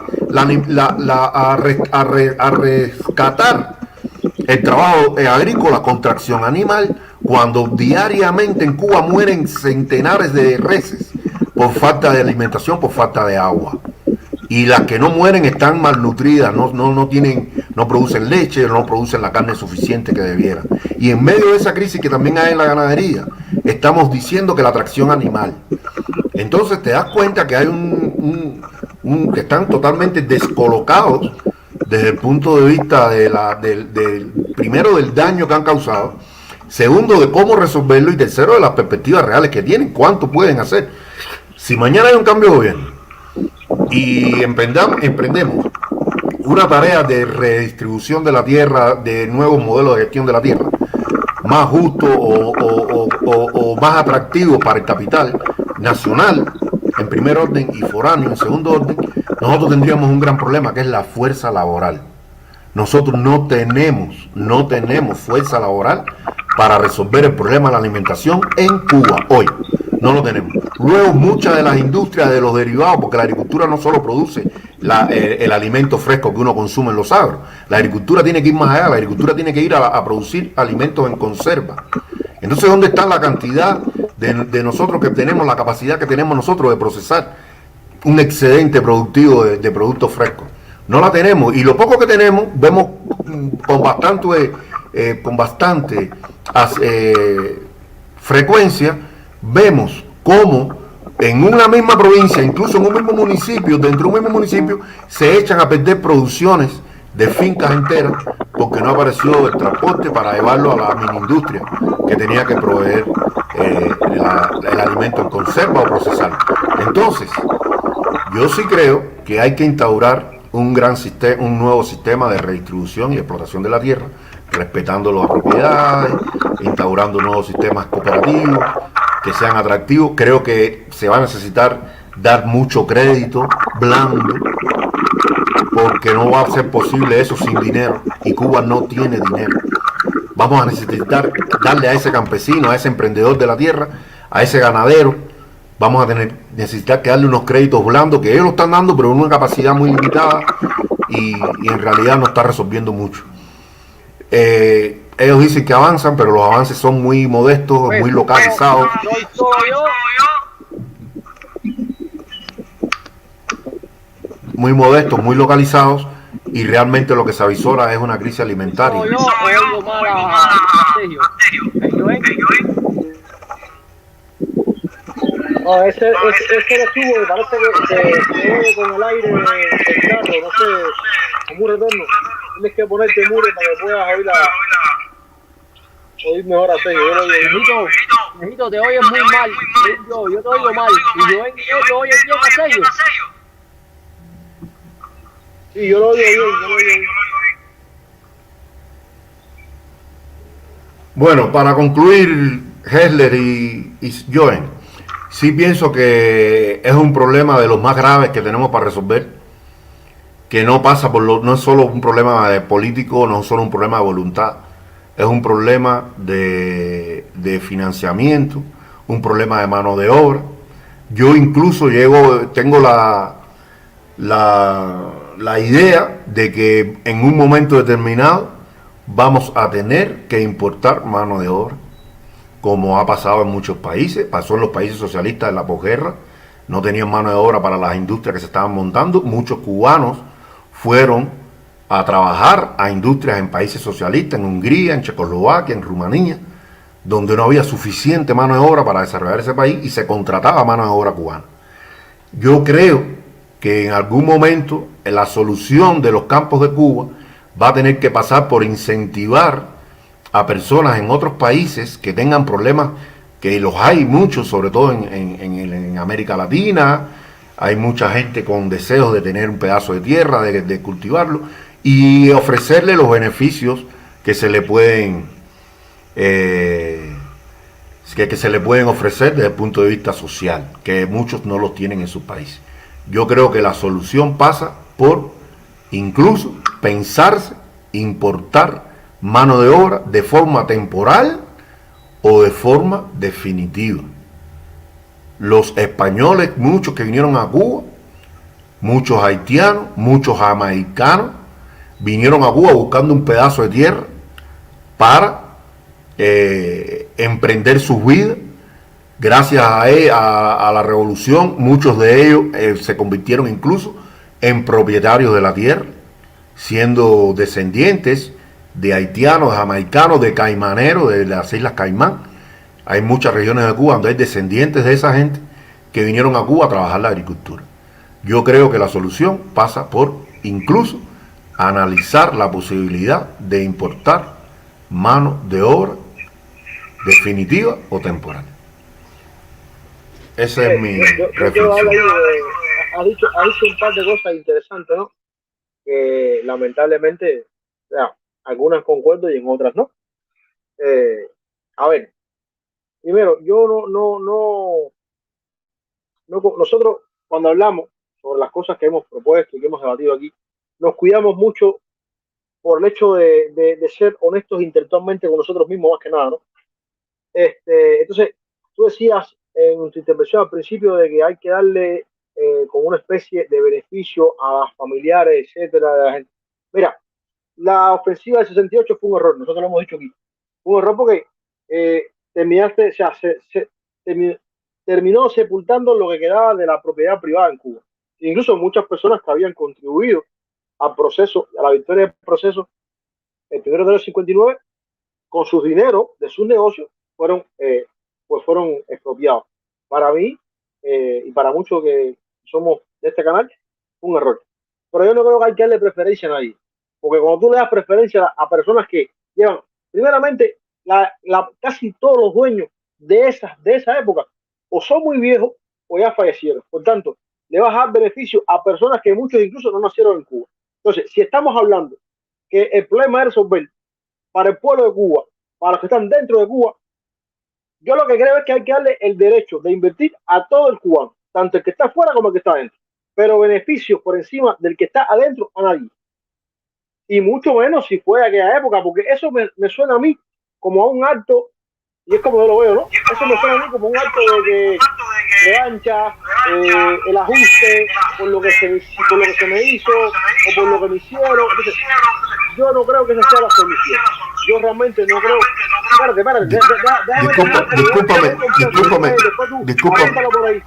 a rescatar el trabajo agrícola con tracción animal, cuando diariamente en Cuba mueren centenares de reses por falta de alimentación, por falta de agua. Y las que no mueren están malnutridas, no producen leche, no producen la carne suficiente que debieran. Y en medio de esa crisis que también hay en la ganadería, estamos diciendo que la tracción animal. Entonces te das cuenta que hay que están totalmente descolocados desde el punto de vista primero del daño que han causado, segundo de cómo resolverlo y tercero de las perspectivas reales que tienen, cuánto pueden hacer. Si mañana hay un cambio de gobierno y emprendemos una tarea de redistribución de la tierra, de nuevos modelos de gestión de la tierra, más justo o más atractivo para el capital nacional, en primer orden, y foráneo en segundo orden, nosotros tendríamos un gran problema, que es la fuerza laboral. Nosotros no tenemos fuerza laboral para resolver el problema de la alimentación en Cuba hoy. No lo tenemos. Luego, muchas de las industrias de los derivados, porque la agricultura no solo produce el alimento fresco que uno consume en los agros, la agricultura tiene que ir más allá, la agricultura tiene que ir a producir alimentos en conserva. Entonces, ¿dónde está la cantidad de nosotros que tenemos, la capacidad que tenemos nosotros de procesar un excedente productivo de productos frescos? No la tenemos, y lo poco que tenemos, vemos con bastante frecuencia, vemos cómo en una misma provincia, incluso en un mismo municipio, dentro de un mismo municipio, se echan a perder producciones de fincas enteras porque no apareció el transporte para llevarlo a la mini industria que tenía que proveer el alimento en conserva o procesarlo. Entonces, yo sí creo que hay que instaurar un nuevo sistema de redistribución y explotación de la tierra, respetando las propiedades, instaurando nuevos sistemas cooperativos que sean atractivos. Creo que se va a necesitar dar mucho crédito blando, porque no va a ser posible eso sin dinero, y Cuba no tiene dinero. Vamos a necesitar darle a ese campesino, a ese emprendedor de la tierra, a ese ganadero, vamos a necesitar que darle unos créditos blandos, que ellos lo están dando, pero en una capacidad muy limitada, y en realidad no está resolviendo mucho. Ellos dicen que avanzan, pero los avances son muy modestos, muy localizados. Muy modestos, muy localizados, y realmente lo que se avisora es una crisis alimentaria. No, ese lo tuvo, me parece que oye con el aire del carro, no sé, como un retorno. Tienes que ponerte muro para que puedas oír mejor a Sergio. Mijito, te oyes muy mal. Yo te oigo mal. Y yo te oye bien a Sergio. Sí, yo lo oigo bien, Bueno, para concluir, Hessler y Joen, Sí pienso que es un problema de los más graves que tenemos para resolver, que no pasa no es solo un problema de político, no es solo un problema de voluntad, es un problema de financiamiento, un problema de mano de obra. Yo incluso tengo la idea de que en un momento determinado vamos a tener que importar mano de obra, como ha pasado en muchos países. Pasó en los países socialistas en la posguerra, no tenían mano de obra para las industrias que se estaban montando. Muchos cubanos fueron a trabajar a industrias en países socialistas, en Hungría, en Checoslovaquia, en Rumanía, donde no había suficiente mano de obra para desarrollar ese país y se contrataba mano de obra cubana. Yo creo que en algún momento la solución de los campos de Cuba va a tener que pasar por incentivar a personas en otros países que tengan problemas, que los hay muchos, sobre todo en América Latina. Hay mucha gente con deseos de tener un pedazo de tierra, de cultivarlo, y ofrecerle los beneficios que se le pueden que se le pueden ofrecer desde el punto de vista social, que muchos no los tienen en sus países. Yo creo que la solución pasa por incluso pensarse, importar mano de obra de forma temporal o de forma definitiva. Los españoles, muchos que vinieron a Cuba, muchos haitianos, muchos jamaicanos, vinieron a Cuba buscando un pedazo de tierra para emprender sus vidas. Gracias a la revolución, muchos de ellos se convirtieron incluso en propietarios de la tierra, siendo descendientes de haitianos, de jamaicanos, de caimaneros, de las Islas Caimán. Hay muchas regiones de Cuba donde hay descendientes de esa gente que vinieron a Cuba a trabajar la agricultura. Yo creo que la solución pasa por incluso analizar la posibilidad de importar mano de obra definitiva o temporal. Esa es mi reflexión. Ha dicho un par de cosas interesantes, ¿no? Que lamentablemente, o sea, algunas concuerdo y en otras no. A ver, primero, yo nosotros cuando hablamos sobre las cosas que hemos propuesto y que hemos debatido aquí, nos cuidamos mucho por el hecho de ser honestos intelectualmente con nosotros mismos más que nada, ¿no? Entonces, tú decías en tu intervención al principio de que hay que darle como una especie de beneficio a familiares, etcétera, de la gente. Mira, la ofensiva del 68 fue un error, nosotros lo hemos dicho aquí. Fue un error porque terminaste, o sea, terminó sepultando lo que quedaba de la propiedad privada en Cuba. Incluso muchas personas que habían contribuido al proceso, a la victoria del proceso, el 1 de enero del 59, con sus dineros de sus negocios, fueron expropiados. Para mí y para muchos que somos de este canal, fue un error. Pero yo no creo que hay que darle preferencia a nadie. Porque cuando tú le das preferencia a personas que llevan, primeramente, casi todos los dueños de esa época o son muy viejos o ya fallecieron. Por tanto, le vas a dar beneficio a personas que muchos incluso no nacieron en Cuba. Entonces, si estamos hablando que el problema es resolver para el pueblo de Cuba, para los que están dentro de Cuba, yo lo que creo es que hay que darle el derecho de invertir a todo el cubano, tanto el que está afuera como el que está adentro, pero beneficios por encima del que está adentro a nadie. Y mucho menos si fue aquella época, porque eso me suena a mí como a un acto, y es como yo lo veo, ¿no? Eso me suena a mí como un acto de revancha, el ajuste por lo que se me hizo o por lo que me hicieron. Entonces, yo no creo que esa sea la solución. Yo realmente no creo. Espérate. Discúlpame. Por ahí.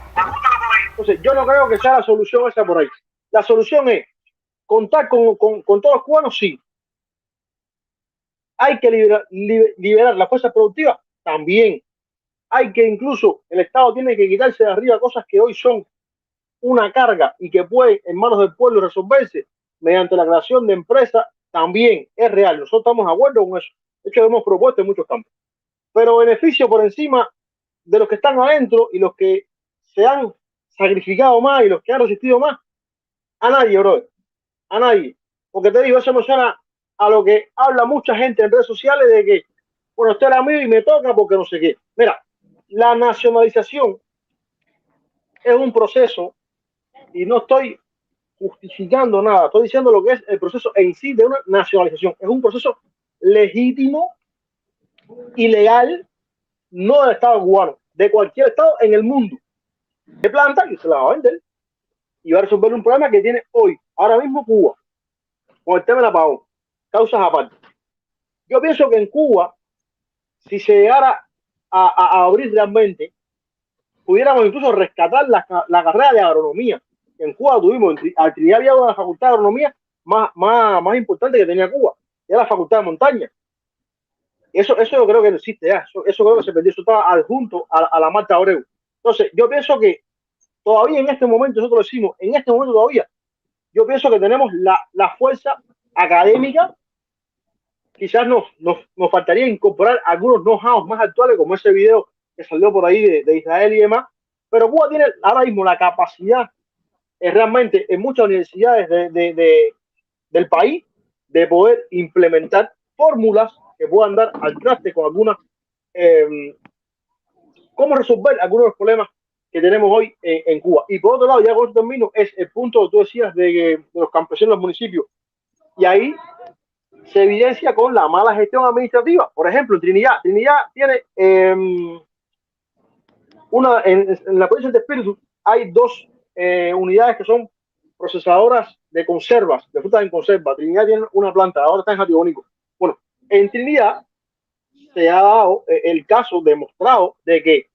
Entonces, yo no creo que sea la solución esa por ahí. La solución es contar con todos los cubanos, sí. Hay que liberar las fuerzas productivas, también. Hay que incluso, el Estado tiene que quitarse de arriba cosas que hoy son una carga y que pueden en manos del pueblo resolverse mediante la creación de empresas, también es real. Nosotros estamos de acuerdo con eso. De hecho, lo hemos propuesto en muchos campos. Pero beneficio por encima de los que están adentro y los que se han sacrificado más y los que han resistido más, a nadie, brother. A nadie. Porque te digo, eso me suena a lo que habla mucha gente en redes sociales de que, bueno, usted era mío y me toca porque no sé qué. Mira, la nacionalización es un proceso, y no estoy justificando nada, estoy diciendo lo que es el proceso en sí de una nacionalización. Es un proceso legítimo y legal, no del Estado cubano, de cualquier Estado en el mundo. De planta y se la va a vender y va a resolver un problema que tiene hoy, ahora mismo Cuba, con el tema del apagón, causas aparte. Yo pienso que en Cuba, si se llegara a abrir realmente, pudiéramos incluso rescatar la carrera de agronomía. En Cuba tuvimos, al Trinidad había una facultad de agronomía más importante que tenía Cuba, era la facultad de montaña. Eso yo creo que no existe ya, eso creo que se perdió, eso estaba adjunto a la Marta Abreu. Entonces, yo pienso que todavía en este momento, nosotros decimos, en este momento todavía, yo pienso que tenemos la fuerza académica. Quizás nos faltaría incorporar algunos know-how más actuales, como ese video que salió por ahí de Israel y demás, pero Cuba tiene ahora mismo la capacidad, realmente en muchas universidades del país, de poder implementar fórmulas que puedan dar al traste con algunas, cómo resolver algunos de los problemas que tenemos hoy en Cuba. Y por otro lado, ya con esto termino, es el punto que tú decías de los campesinos de los municipios. Y ahí se evidencia con la mala gestión administrativa. Por ejemplo, en Trinidad tiene en la provincia de Espíritu hay dos unidades que son procesadoras de conservas, de frutas en conserva. Trinidad tiene una planta, ahora está en Jatibonico. Bueno, en Trinidad se ha dado el caso demostrado de que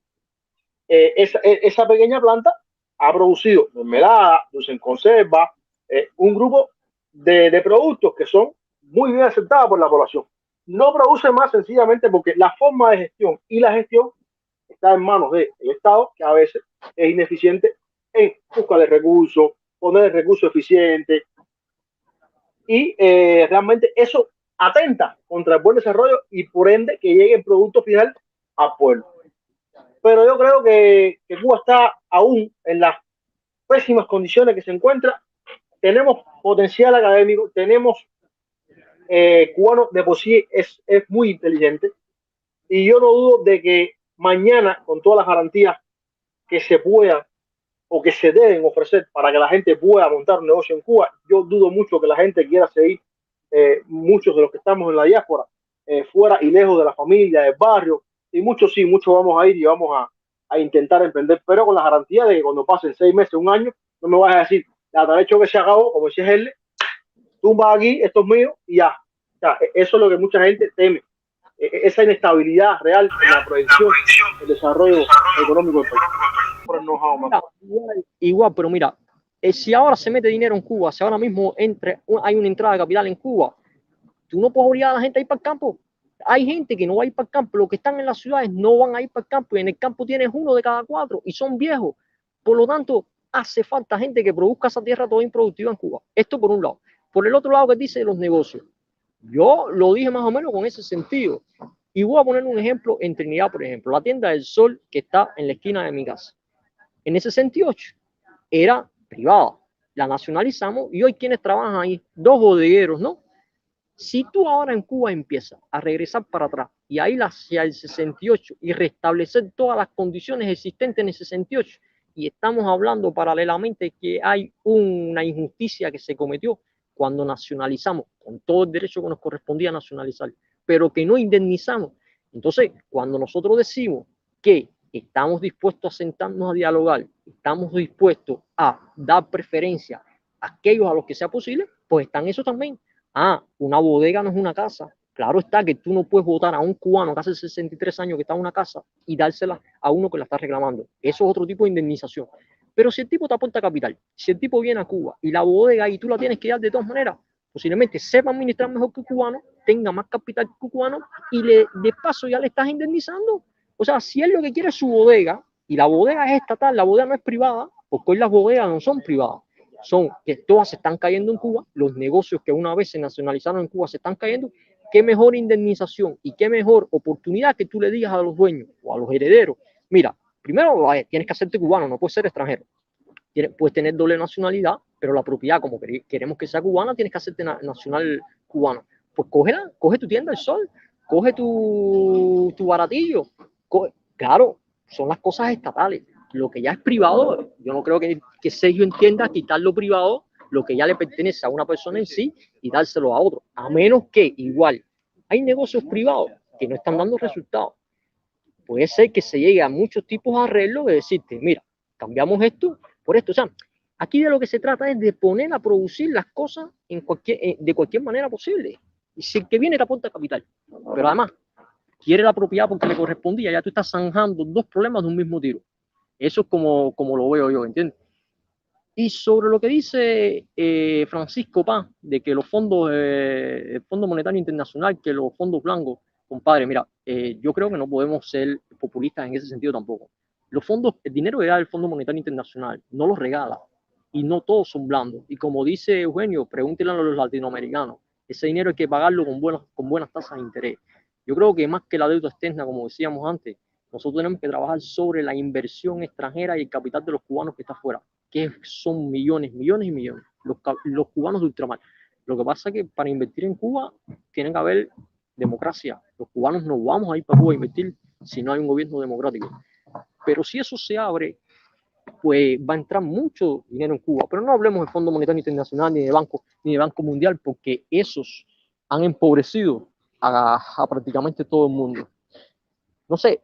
esa pequeña planta ha producido mermelada, dulce en conserva, un grupo de productos que son muy bien aceptados por la población. No produce más sencillamente porque la forma de gestión y la gestión está en manos del Estado, que a veces es ineficiente en buscar el recurso, poner el recurso eficiente, y realmente eso atenta contra el buen desarrollo y por ende que llegue el producto final al pueblo. Pero yo creo que Cuba está aún en las pésimas condiciones que se encuentra. Tenemos potencial académico, tenemos cubano de por sí es muy inteligente, y yo no dudo de que mañana, con todas las garantías que se puedan o que se deben ofrecer para que la gente pueda montar un negocio en Cuba, yo dudo mucho que la gente quiera seguir, muchos de los que estamos en la diáspora, fuera y lejos de la familia, del barrio, y muchos sí, muchos vamos a ir y vamos a intentar emprender, pero con la garantía de que cuando pasen 6 meses, un año, no me vas a decir, ya te ha hecho que se acabó, como decía él, tumba aquí, esto es mío y ya. O sea, eso es lo que mucha gente teme, esa inestabilidad real en la proyección del desarrollo económico del país. Igual, pero mira, si ahora se mete dinero en Cuba, si ahora mismo hay una entrada de capital en Cuba, tú no puedes obligar a la gente a ir para el campo. Hay gente que no va a ir para el campo, los que están en las ciudades no van a ir para el campo, y en el campo tienes 1 de cada 4 y son viejos. Por lo tanto, hace falta gente que produzca esa tierra toda improductiva en Cuba. Esto por un lado. Por el otro lado, que dice de los negocios. Yo lo dije más o menos con ese sentido. Y voy a poner un ejemplo en Trinidad, por ejemplo, la tienda del Sol que está en la esquina de mi casa. En ese 68 era privada. La nacionalizamos y hoy quienes trabajan ahí, 2 bodegueros, ¿no? Si tú ahora en Cuba empiezas a regresar para atrás y a ir hacia el 68 y restablecer todas las condiciones existentes en el 68, y estamos hablando paralelamente que hay una injusticia que se cometió cuando nacionalizamos, con todo el derecho que nos correspondía nacionalizar, pero que no indemnizamos. Entonces, cuando nosotros decimos que estamos dispuestos a sentarnos a dialogar, estamos dispuestos a dar preferencia a aquellos a los que sea posible, pues están eso también. Una bodega no es una casa. Claro está que tú no puedes votar a un cubano que hace 63 años que está en una casa y dársela a uno que la está reclamando. Eso es otro tipo de indemnización. Pero si el tipo te aporta capital, si el tipo viene a Cuba y la bodega y tú la tienes que dar de todas maneras, posiblemente sepa administrar mejor que el cubano, tenga más capital que el cubano y de paso ya le estás indemnizando. O sea, si él lo que quiere es su bodega y la bodega es estatal, la bodega no es privada, porque hoy las bodegas no son privadas. Son que todas se están cayendo en Cuba, los negocios que una vez se nacionalizaron en Cuba se están cayendo. Qué mejor indemnización y qué mejor oportunidad que tú le digas a los dueños o a los herederos: mira, primero tienes que hacerte cubano, no puedes ser extranjero. Puedes tener doble nacionalidad, pero la propiedad, como queremos que sea cubana, tienes que hacerte nacional cubano. Pues cógela, coge tu tienda del Sol, coge tu baratillo. Claro, son las cosas estatales, lo que ya es privado, yo no creo que Sergio entienda quitar lo privado, lo que ya le pertenece a una persona en sí, y dárselo a otro. A menos que igual hay negocios privados que no están dando resultados. Puede ser que se llegue a muchos tipos de arreglos de decirte, mira, cambiamos esto por esto. O sea, aquí de lo que se trata es de poner a producir las cosas de cualquier manera posible. Y si el que viene te aporta capital, pero además quiere la propiedad porque le correspondía, ya tú estás zanjando dos problemas de un mismo tiro. Eso es como lo veo yo, ¿entiendes? Y sobre lo que dice Francisco Paz, de que los fondos, el Fondo Monetario Internacional, que los fondos blancos, compadre, mira, yo creo que no podemos ser populistas en ese sentido tampoco. Los fondos, el dinero que da el Fondo Monetario Internacional no los regala, y no todos son blandos. Y como dice Eugenio, pregúntenle a los latinoamericanos, ese dinero hay que pagarlo con buenas tasas de interés. Yo creo que más que la deuda externa, como decíamos antes, nosotros tenemos que trabajar sobre la inversión extranjera y el capital de los cubanos que está afuera, que son millones, millones y millones, los cubanos de ultramar. Lo que pasa es que para invertir en Cuba tiene que haber democracia. Los cubanos no vamos a ir para Cuba a invertir si no hay un gobierno democrático. Pero si eso se abre, pues va a entrar mucho dinero en Cuba. Pero no hablemos del Fondo Monetario Internacional ni de Banco Mundial, porque esos han empobrecido a prácticamente todo el mundo. No sé,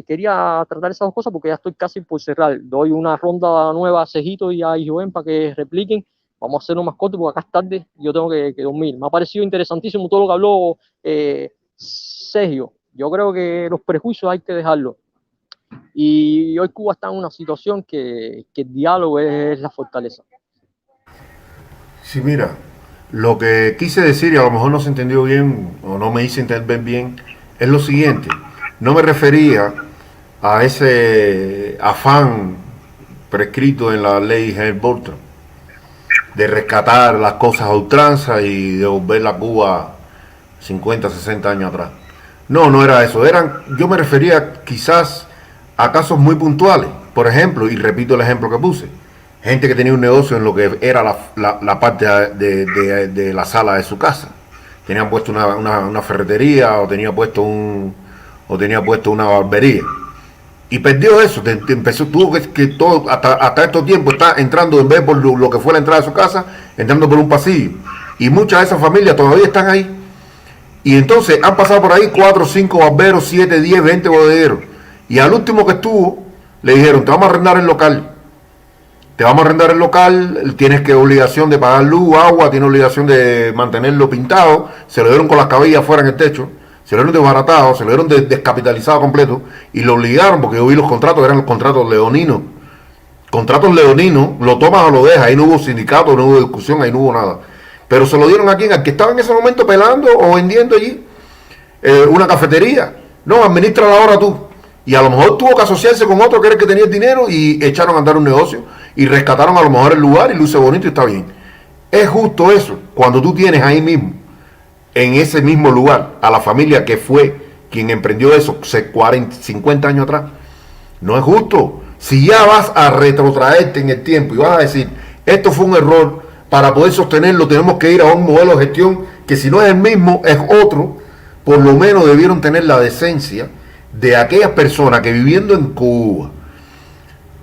quería tratar esas dos cosas porque ya estoy casi por cerrar. Doy una ronda nueva a Cejito y a Joven para que repliquen. Vamos a hacerlo más corto porque acá es tarde y yo tengo que dormir. Me ha parecido interesantísimo todo lo que habló Sergio. Yo creo que los prejuicios hay que dejarlos. Y hoy Cuba está en una situación que el diálogo es la fortaleza. Sí, mira, lo que quise decir, y a lo mejor no se entendió bien o no me hice entender bien, es lo siguiente. No me refería a ese afán prescrito en la ley Helms-Burton de rescatar las cosas a ultranza y devolverla a Cuba 50, 60 años atrás. No, no era eso. Yo me refería quizás a casos muy puntuales. Por ejemplo, y repito el ejemplo que puse, gente que tenía un negocio en lo que era la parte de la sala de su casa. Tenían puesto una ferretería o tenía puesto una barbería. Y perdió eso, tuvo que todo, hasta estos tiempos está entrando, en vez por lo que fue la entrada de su casa, entrando por un pasillo. Y muchas de esas familias todavía están ahí. Y entonces han pasado por ahí 4, 5 barberos, 7, 10, 20 bodegueros. Y al último que estuvo, le dijeron, te vamos a arrendar el local. Te vamos a arrendar el local, tienes que obligación de pagar luz, agua, tienes obligación de mantenerlo pintado. Se lo dieron con las cabillas fuera en el techo. Se lo dieron desbaratado, se lo dieron descapitalizado completo y lo obligaron, porque yo vi los contratos, eran los contratos leoninos. Contratos leoninos, lo tomas o lo dejas, ahí no hubo sindicato, no hubo discusión, ahí no hubo nada. Pero se lo dieron a quien, al que estaba en ese momento pelando o vendiendo allí una cafetería. No, administrala ahora tú. Y a lo mejor tuvo que asociarse con otro que era el que tenía el dinero y echaron a andar un negocio y rescataron a lo mejor el lugar y luce bonito y está bien. Es justo eso, cuando tú tienes ahí mismo, en ese mismo lugar, a la familia que fue quien emprendió eso 40, 50 años atrás. No es justo. Si ya vas a retrotraerte en el tiempo y vas a decir, esto fue un error, para poder sostenerlo tenemos que ir a un modelo de gestión que si no es el mismo, es otro, por lo menos debieron tener la decencia de aquellas personas que viviendo en Cuba,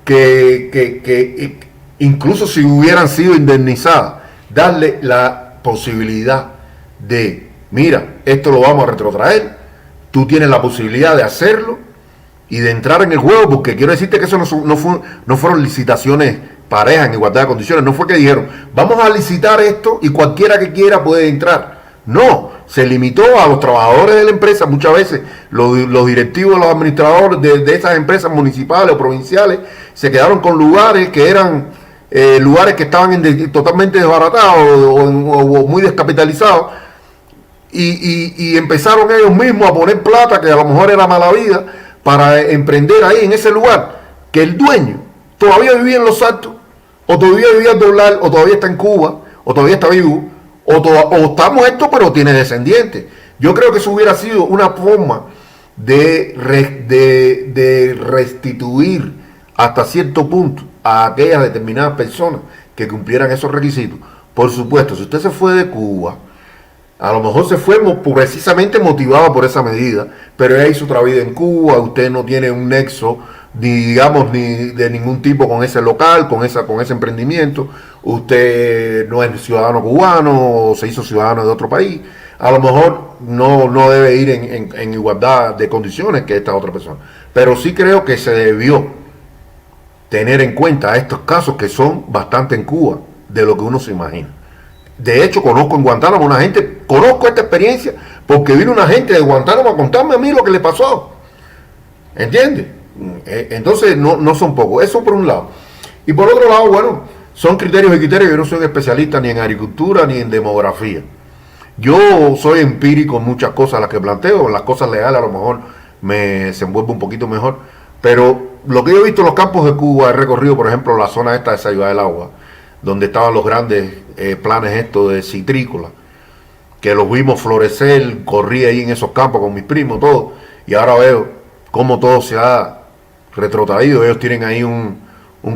que incluso si hubieran sido indemnizadas, darle la posibilidad de, mira, esto lo vamos a retrotraer, tú tienes la posibilidad de hacerlo y de entrar en el juego, porque quiero decirte que eso no fueron licitaciones parejas en igualdad de condiciones, no fue que dijeron, vamos a licitar esto y cualquiera que quiera puede entrar. No, se limitó a los trabajadores de la empresa, muchas veces los directivos, los administradores de esas empresas municipales o provinciales se quedaron con lugares que eran lugares que estaban totalmente desbaratados o muy descapitalizados. Y empezaron ellos mismos a poner plata, que a lo mejor era mala vida, para emprender ahí en ese lugar, que el dueño todavía vivía en Los Altos, o todavía vivía en Doblar, o todavía está en Cuba, o todavía está vivo, o está muerto pero tiene descendientes. Yo creo que eso hubiera sido una forma de restituir hasta cierto punto a aquellas determinadas personas que cumplieran esos requisitos. Por supuesto, si usted se fue de Cuba, a lo mejor se fue precisamente motivado por esa medida, pero ella hizo otra vida en Cuba, usted no tiene un nexo ni digamos ni de ningún tipo con ese local, con ese emprendimiento. Usted no es ciudadano cubano o se hizo ciudadano de otro país. A lo mejor no debe ir en igualdad de condiciones que esta otra persona. Pero sí creo que se debió tener en cuenta estos casos que son bastante en Cuba de lo que uno se imagina. De hecho, conozco en Guantánamo una gente, conozco esta experiencia porque vino una gente de Guantánamo a contarme a mí lo que le pasó. ¿Entiendes? Entonces no son pocos. Eso por un lado. Y por otro lado, bueno, son criterios y criterios. Yo no soy un especialista ni en agricultura ni en demografía. Yo soy empírico en muchas cosas las que planteo. Las cosas legales a lo mejor me desenvuelvo un poquito mejor. Pero lo que yo he visto en los campos de Cuba, he recorrido, por ejemplo, la zona esta de Ciudad del Agua, donde estaban los grandes planes estos de citrícola, que los vimos florecer, corrí ahí en esos campos con mis primos, todo, y ahora veo cómo todo se ha retrotraído. Ellos tienen ahí un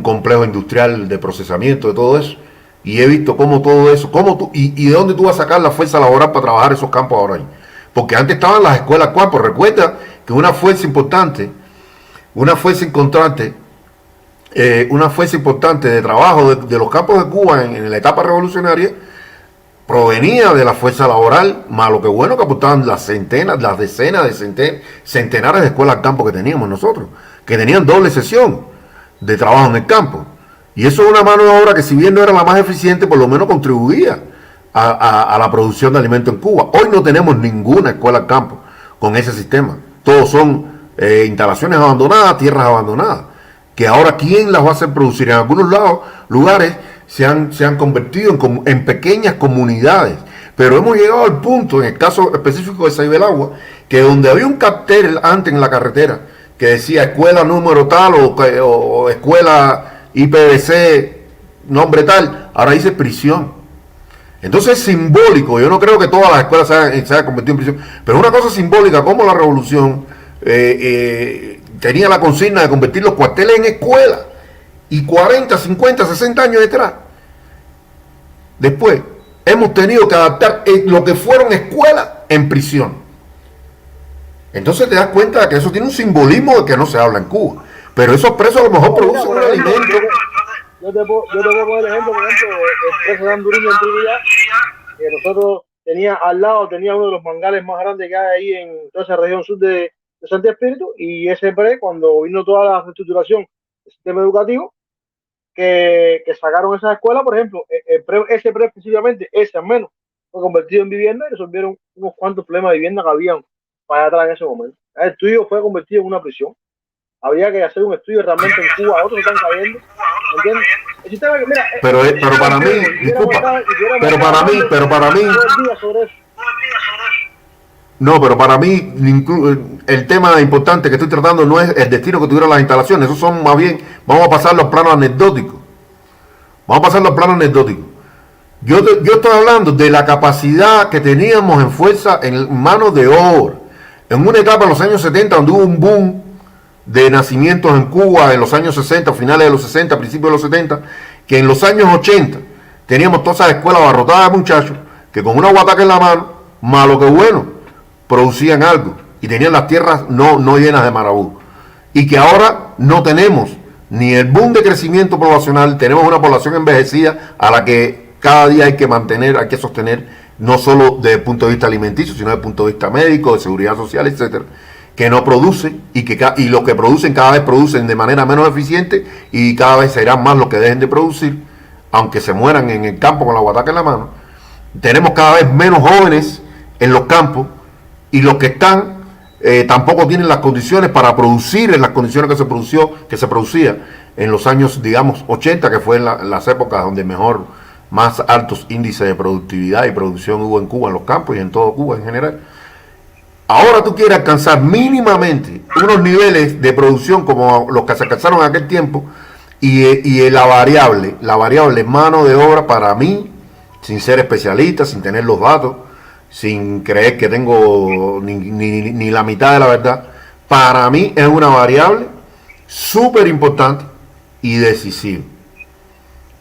complejo industrial de procesamiento de todo eso, y he visto cómo todo eso, y de dónde tú vas a sacar la fuerza laboral para trabajar esos campos ahora ahí. Porque antes estaban las escuelas campos. Recuerda que una fuerza importante de trabajo de los campos de Cuba en la etapa revolucionaria provenía de la fuerza laboral, más lo que bueno que aportaban las decenas de centenares de escuelas campo que teníamos nosotros, que tenían doble sesión de trabajo en el campo. Y eso es una mano de obra que, si bien no era la más eficiente, por lo menos contribuía a la producción de alimentos en Cuba. Hoy no tenemos ninguna escuela al campo con ese sistema. Todos son instalaciones abandonadas, tierras abandonadas, que ahora ¿quién las va a hacer producir? En algunos lugares se han convertido en pequeñas comunidades, pero hemos llegado al punto, en el caso específico de Ciudad del Agua, que donde había un cartel antes en la carretera que decía escuela número tal o escuela IPVC nombre tal, ahora dice prisión. Entonces es simbólico. Yo no creo que todas las escuelas se hayan convertido en prisión, pero una cosa simbólica, como la revolución tenía la consigna de convertir los cuarteles en escuelas, y 40, 50, 60 años detrás, después hemos tenido que adaptar lo que fueron escuelas en prisión. Entonces te das cuenta de que eso tiene un simbolismo de que no se habla en Cuba, pero esos presos a lo mejor producen un alimento. Yo te puedo poner ejemplo, por ejemplo, el preso de Anduriño en Trujillo, que nosotros al lado tenía uno de los mangales más grandes que hay ahí en toda esa región sur de Santo Espíritu, y ese pre, cuando vino toda la reestructuración del sistema educativo, que sacaron esas escuelas, por ejemplo, ese pre específicamente, ese al menos, fue convertido en vivienda y resolvieron unos cuantos problemas de vivienda que habían para allá atrás en ese momento. El tuyo fue convertido en una prisión. Habría que hacer un estudio realmente en Cuba, otros están cayendo, ¿entiendes? El sistema que, mira, pero para mí, disculpa, pero para mí, no, pero para mí el tema importante que estoy tratando no es el destino que tuvieron las instalaciones. Esos son más bien, vamos a pasar los planos anecdóticos. Yo estoy hablando de la capacidad que teníamos en fuerza, en manos de obra. En una etapa en los años 70, donde hubo un boom de nacimientos en Cuba, en los años 60, finales de los 60, principios de los 70, que en los años 80 teníamos todas esas escuelas abarrotadas de muchachos que con una guataca en la mano, malo que bueno, producían algo y tenían las tierras no llenas de marabú, y que ahora no tenemos ni el boom de crecimiento poblacional. Tenemos una población envejecida a la que cada día hay que mantener, hay que sostener, no solo desde el punto de vista alimenticio, sino desde el punto de vista médico, de seguridad social, etcétera, que no producen, y los que producen cada vez producen de manera menos eficiente, y cada vez serán más los que dejen de producir, aunque se mueran en el campo con la guataca en la mano. Tenemos cada vez menos jóvenes en los campos, y los que están tampoco tienen las condiciones para producir en las condiciones que se producía en los años, digamos, 80, que fue las épocas donde más altos índices de productividad y producción hubo en Cuba, en los campos y en todo Cuba en general. Ahora tú quieres alcanzar mínimamente unos niveles de producción como los que se alcanzaron en aquel tiempo, y la variable mano de obra, para mí, sin ser especialista, sin tener los datos, sin creer que tengo ni la mitad de la verdad, para mí es una variable súper importante y decisiva.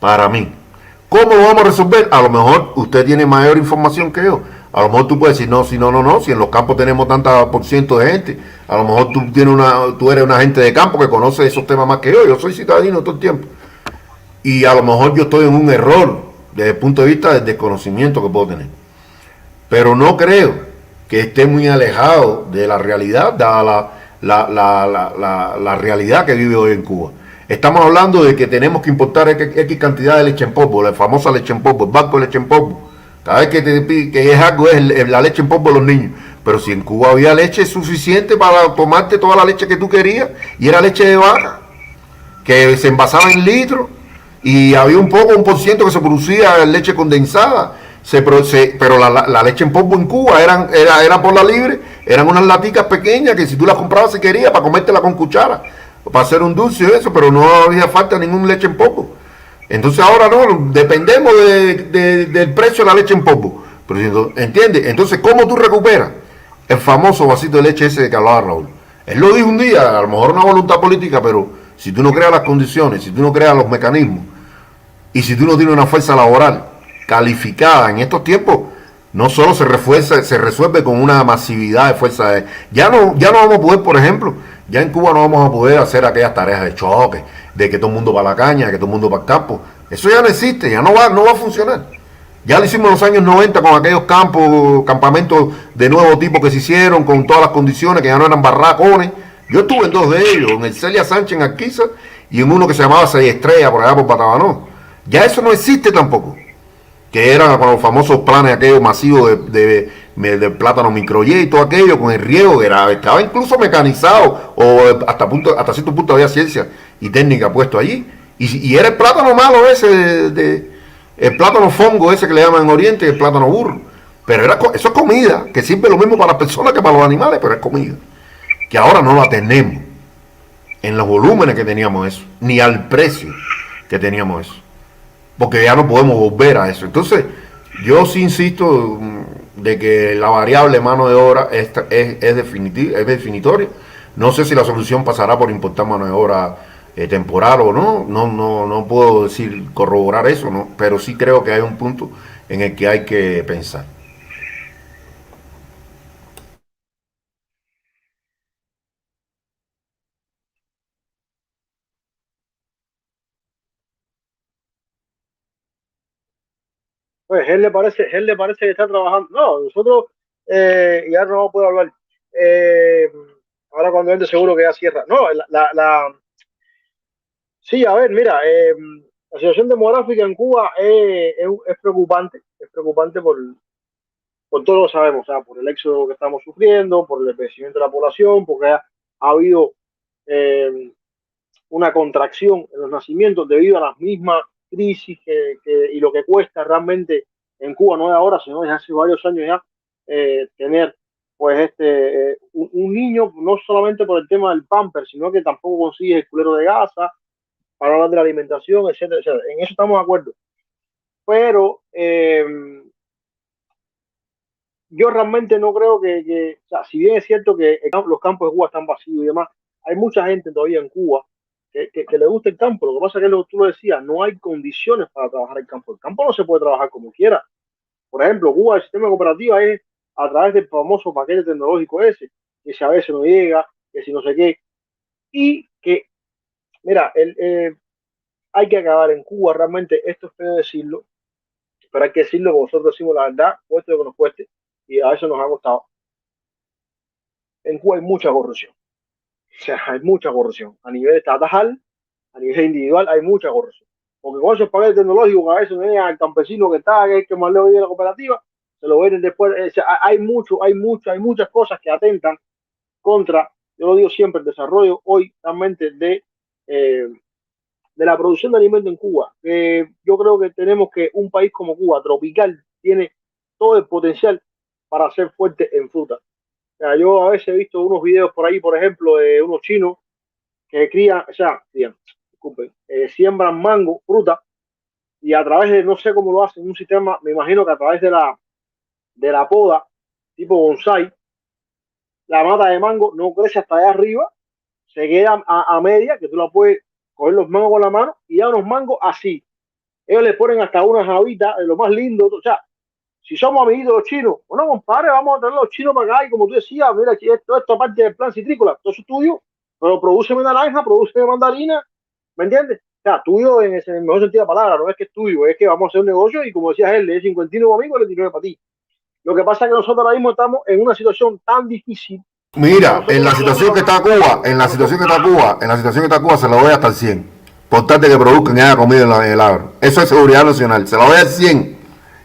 Para mí. ¿Cómo lo vamos a resolver? A lo mejor usted tiene mayor información que yo. A lo mejor tú puedes decir, no, si no, si en los campos tenemos tanta por ciento de gente, a lo mejor tú eres una gente de campo que conoce esos temas más que yo soy citadino todo el tiempo. Y a lo mejor yo estoy en un error desde el punto de vista del desconocimiento que puedo tener. Pero no creo que esté muy alejado de la realidad, dada la realidad que vive hoy en Cuba. Estamos hablando de que tenemos que importar X cantidad de leche en polvo, la famosa leche en polvo, el banco de leche en polvo. Cada vez que te pide que es algo es la leche en polvo de los niños. Pero si en Cuba había leche suficiente para tomarte toda la leche que tú querías, y era leche de vaca, que se envasaba en litros, y había un por ciento que se producía en leche condensada. Pero la leche en polvo en Cuba era por la libre, eran unas laticas pequeñas que si tú las comprabas si querías para comértela con cuchara, para hacer un dulce y eso, pero no había falta ningún leche en polvo. Entonces ahora no, dependemos del precio de la leche en polvo. Pero, ¿entiendes? Entonces, ¿cómo tú recuperas el famoso vasito de leche ese de que hablaba Raúl? Él lo dijo un día, a lo mejor una voluntad política, pero si tú no creas las condiciones, si tú no creas los mecanismos, y si tú no tienes una fuerza laboral calificada en estos tiempos, no solo se resuelve con una masividad de fuerza. Ya no vamos a poder, por ejemplo, ya en Cuba no vamos a poder hacer aquellas tareas de choque, de que todo el mundo va a la caña, que todo el mundo va al campo. Eso ya no existe, ya no va a funcionar. Ya lo hicimos en los años 90 con aquellos campamentos de nuevo tipo que se hicieron, con todas las condiciones, que ya no eran barracones. Yo estuve en dos de ellos, en el Celia Sánchez en Arquiza y en uno que se llamaba Seis Estrellas por allá por Batabanó. Ya eso no existe tampoco, que eran con los famosos planes aquellos masivos de plátano microye y todo aquello con el riego, que estaba incluso mecanizado, o hasta cierto punto había ciencia y técnica puesto allí, y era el plátano malo ese, el plátano fongo ese que le llaman en Oriente, el plátano burro, pero eso es comida, que sirve lo mismo para las personas que para los animales, pero es comida, que ahora no la tenemos en los volúmenes que teníamos eso, ni al precio que teníamos eso, porque ya no podemos volver a eso. Entonces yo sí insisto de que la variable mano de obra es definitoria. No sé si la solución pasará por importar mano de obra temporal o no puedo decir, corroborar eso, ¿no? Pero sí creo que hay un punto en el que hay que pensar. Pues él le parece que está trabajando. No, nosotros ya no puedo hablar. Ahora cuando entre seguro que ya cierra. No, sí, a ver, mira, la situación demográfica en Cuba es preocupante por todo lo sabemos, o sea, por el éxodo que estamos sufriendo, por el envejecimiento de la población, porque ha habido eh, una contracción en los nacimientos debido a las mismas crisis y lo que cuesta realmente en Cuba, no de ahora, sino desde hace varios años ya, tener pues un niño, no solamente por el tema del pamper, sino que tampoco consigue el culero de gasa, para hablar de la alimentación, etcétera, etcétera. En eso estamos de acuerdo. Pero yo realmente no creo o sea, si bien es cierto que los campos de Cuba están vacíos y demás, hay mucha gente todavía en Cuba que le gusta el campo. Lo que pasa es que tú lo decías, no hay condiciones para trabajar el campo. El campo no se puede trabajar como quiera. Por ejemplo, Cuba, el sistema cooperativa es a través del famoso paquete tecnológico ese, que si a veces no llega, que si no sé qué, y que, mira, hay que acabar en Cuba, realmente, esto es feo decirlo, pero hay que decirlo porque nosotros decimos la verdad, cueste lo que nos cueste, y a eso nos ha costado. En Cuba hay mucha corrupción. O sea, hay mucha corrupción. A nivel estatal, a nivel individual, hay mucha corrupción. Porque con esos paquetes tecnológicos que a veces ven al campesino que está, que es el que más le oye la cooperativa, se lo venden después. O sea, hay muchas cosas que atentan contra, yo lo digo siempre, el desarrollo hoy realmente de la producción de alimentos en Cuba. Yo creo que tenemos que un país como Cuba, tropical, tiene todo el potencial para ser fuerte en fruta. O sea, yo a veces he visto unos videos por ahí, por ejemplo, de unos chinos que crían, o sea, disculpen, siembran mango, fruta, y a través de, no sé cómo lo hacen, un sistema, me imagino que a través de la poda, tipo bonsai, la mata de mango no crece hasta allá arriba, se queda a media, que tú la puedes coger los mangos con la mano y da unos mangos así. Ellos le ponen hasta unas habitas, de lo más lindo, o sea, Si somos amiguitos de los chinos, bueno, compadre, vamos a traer a los chinos para acá y como tú decías, mira, aquí esto aparte del plan citrícola, todo eso es tuyo, pero produceme naranja, produceme mandarina, ¿me entiendes? O sea, tuyo en el mejor sentido de la palabra, no es que es tuyo, es que vamos a hacer un negocio y como decías él, le es 59 amigos, le 19 para ti. Lo que pasa es que nosotros ahora mismo estamos en una situación tan difícil. Mira, en la situación que está Cuba, en la situación que está Cuba se lo doy hasta el 100. Por tal de que produzcan y hagan comida en el agro. Eso es seguridad nacional. Se lo doy al 100.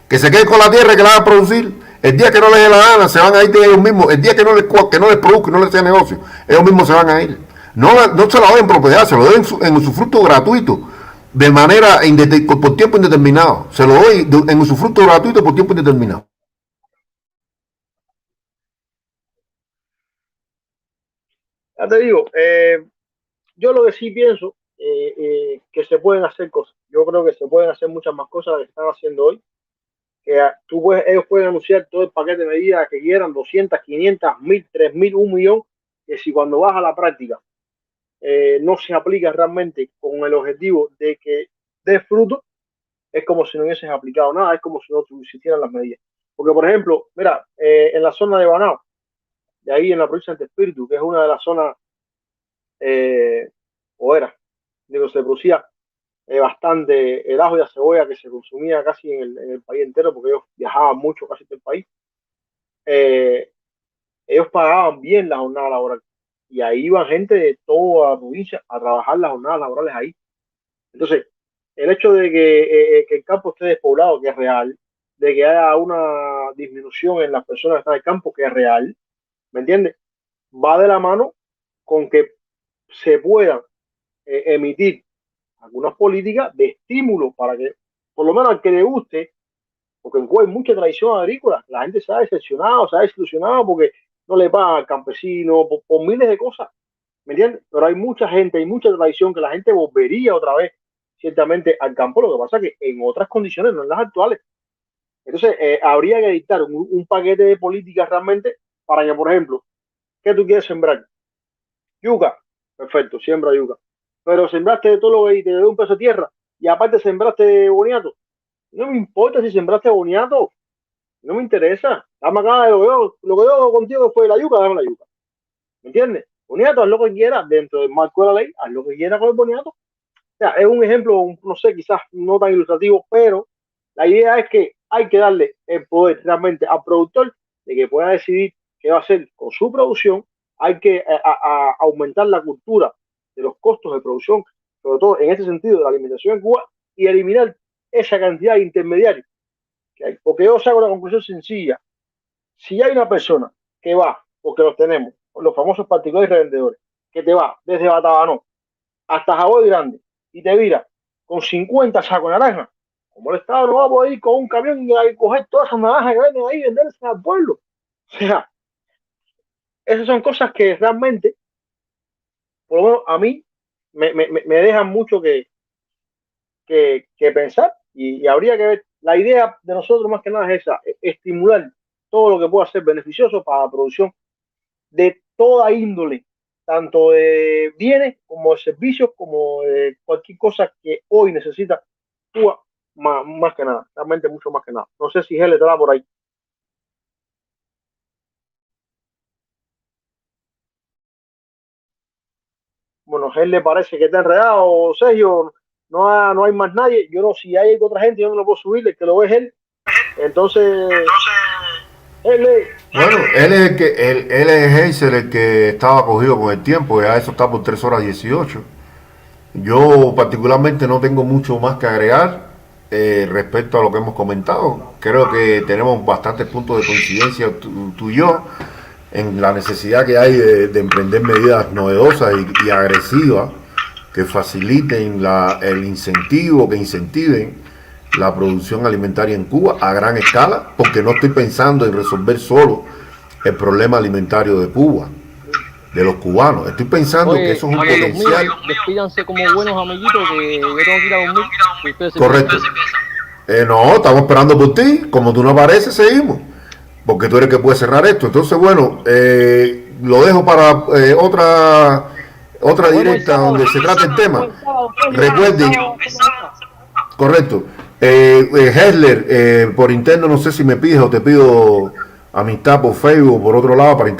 Que se queden con la tierra y que la hagan producir. El día que no les dé la gana, se van a ir de ellos mismos. El día que no les produzca y no les sea negocio, ellos mismos se van a ir. No se la doy en propiedad, se lo doy en usufructo gratuito. De manera por tiempo indeterminado. Se lo doy en usufructo gratuito por tiempo indeterminado. Ya te digo, yo lo que sí pienso que se pueden hacer cosas. Yo creo que se pueden hacer muchas más cosas de las que están haciendo hoy. Que ellos pueden anunciar todo el paquete de medidas que quieran, 200, 500, 1000, 3000, 1 millón, que si cuando vas a la práctica no se aplica realmente con el objetivo de que dé fruto, es como si no hubieses aplicado nada, es como si no existieran las medidas. Porque, por ejemplo, mira, en la zona de Banao, de ahí en la provincia de Espíritu, que es una de las zonas, o era, digo, se producía bastante el ajo y la cebolla que se consumía casi en el país entero, porque ellos viajaban mucho casi en el país. Ellos pagaban bien la jornada laboral y ahí iba gente de toda la provincia a trabajar las jornadas laborales ahí. Entonces, el hecho de que el campo esté despoblado, que es real, de que haya una disminución en las personas que están en el campo, que es real, ¿me entiendes? Va de la mano con que se puedan emitir algunas políticas de estímulo para que, por lo menos al que le guste, porque en Cuba hay mucha tradición agrícola, la gente se ha decepcionado, se ha desilusionado porque no le pagan al campesino por miles de cosas, ¿me entiendes? Pero hay mucha gente, hay mucha tradición que la gente volvería otra vez, ciertamente, al campo, lo que pasa es que en otras condiciones, no en las actuales. Entonces, habría que dictar un paquete de políticas realmente para que, por ejemplo, ¿qué tú quieres sembrar? Yuca, perfecto, siembra yuca. Pero sembraste de todo lo que te doy un peso de tierra y aparte sembraste boniato. No me importa si sembraste boniato, no me interesa. Dame acá lo que yo contigo fue la yuca, dame la yuca. ¿Me entiendes? Boniato, haz lo que quieras dentro del marco de la ley, haz lo que quieras con el boniato. O sea, es un ejemplo, no sé, quizás no tan ilustrativo, pero la idea es que hay que darle el poder realmente al productor de que pueda decidir qué va a hacer con su producción. Hay que aumentar la cultura de los costos de producción, sobre todo en ese sentido de la alimentación en Cuba, y eliminar esa cantidad de intermediarios que hay. Porque yo saco una conclusión sencilla. Si hay una persona que va, porque los tenemos, los famosos particulares revendedores, que te va desde Batabanó hasta Jabón Grande y te vira con 50 sacos de naranja, como el Estado no va a poder ir con un camión y coger todas esas naranjas que venden ahí y venderse al pueblo. O sea, esas son cosas que realmente, por lo menos a mí, me dejan mucho que pensar y habría que ver. La idea de nosotros más que nada es esa, estimular todo lo que pueda ser beneficioso para la producción de toda índole, tanto de bienes como de servicios, como de cualquier cosa que hoy necesita Cuba, más que nada, realmente mucho más que nada. No sé si él estará por ahí. Bueno, a él le parece que está enredado, Sergio, no hay más nadie. Yo no, si hay otra gente, yo no lo puedo subir, el que lo ve es él. Entonces, él es. Bueno, él es Hazel el que estaba cogido con el tiempo, ya eso está por 3 horas 18. Yo particularmente no tengo mucho más que agregar respecto a lo que hemos comentado. Creo que tenemos bastantes puntos de coincidencia tú y yo en la necesidad que hay de emprender medidas novedosas y agresivas que faciliten el incentivo, que incentiven la producción alimentaria en Cuba a gran escala, porque no estoy pensando en resolver solo el problema alimentario de Cuba, de los cubanos. Estoy pensando que eso es un potencial. Despídanse como buenos amiguitos, que yo tengo que ir a dormir. Correcto. No, estamos esperando por ti. Como tú no apareces, seguimos. Porque tú eres el que puede cerrar esto. Entonces, bueno, lo dejo para otra directa donde se trate el tema. Recuerden, correcto. Hessler, por interno no sé si me pides o te pido amistad por Facebook o por otro lado para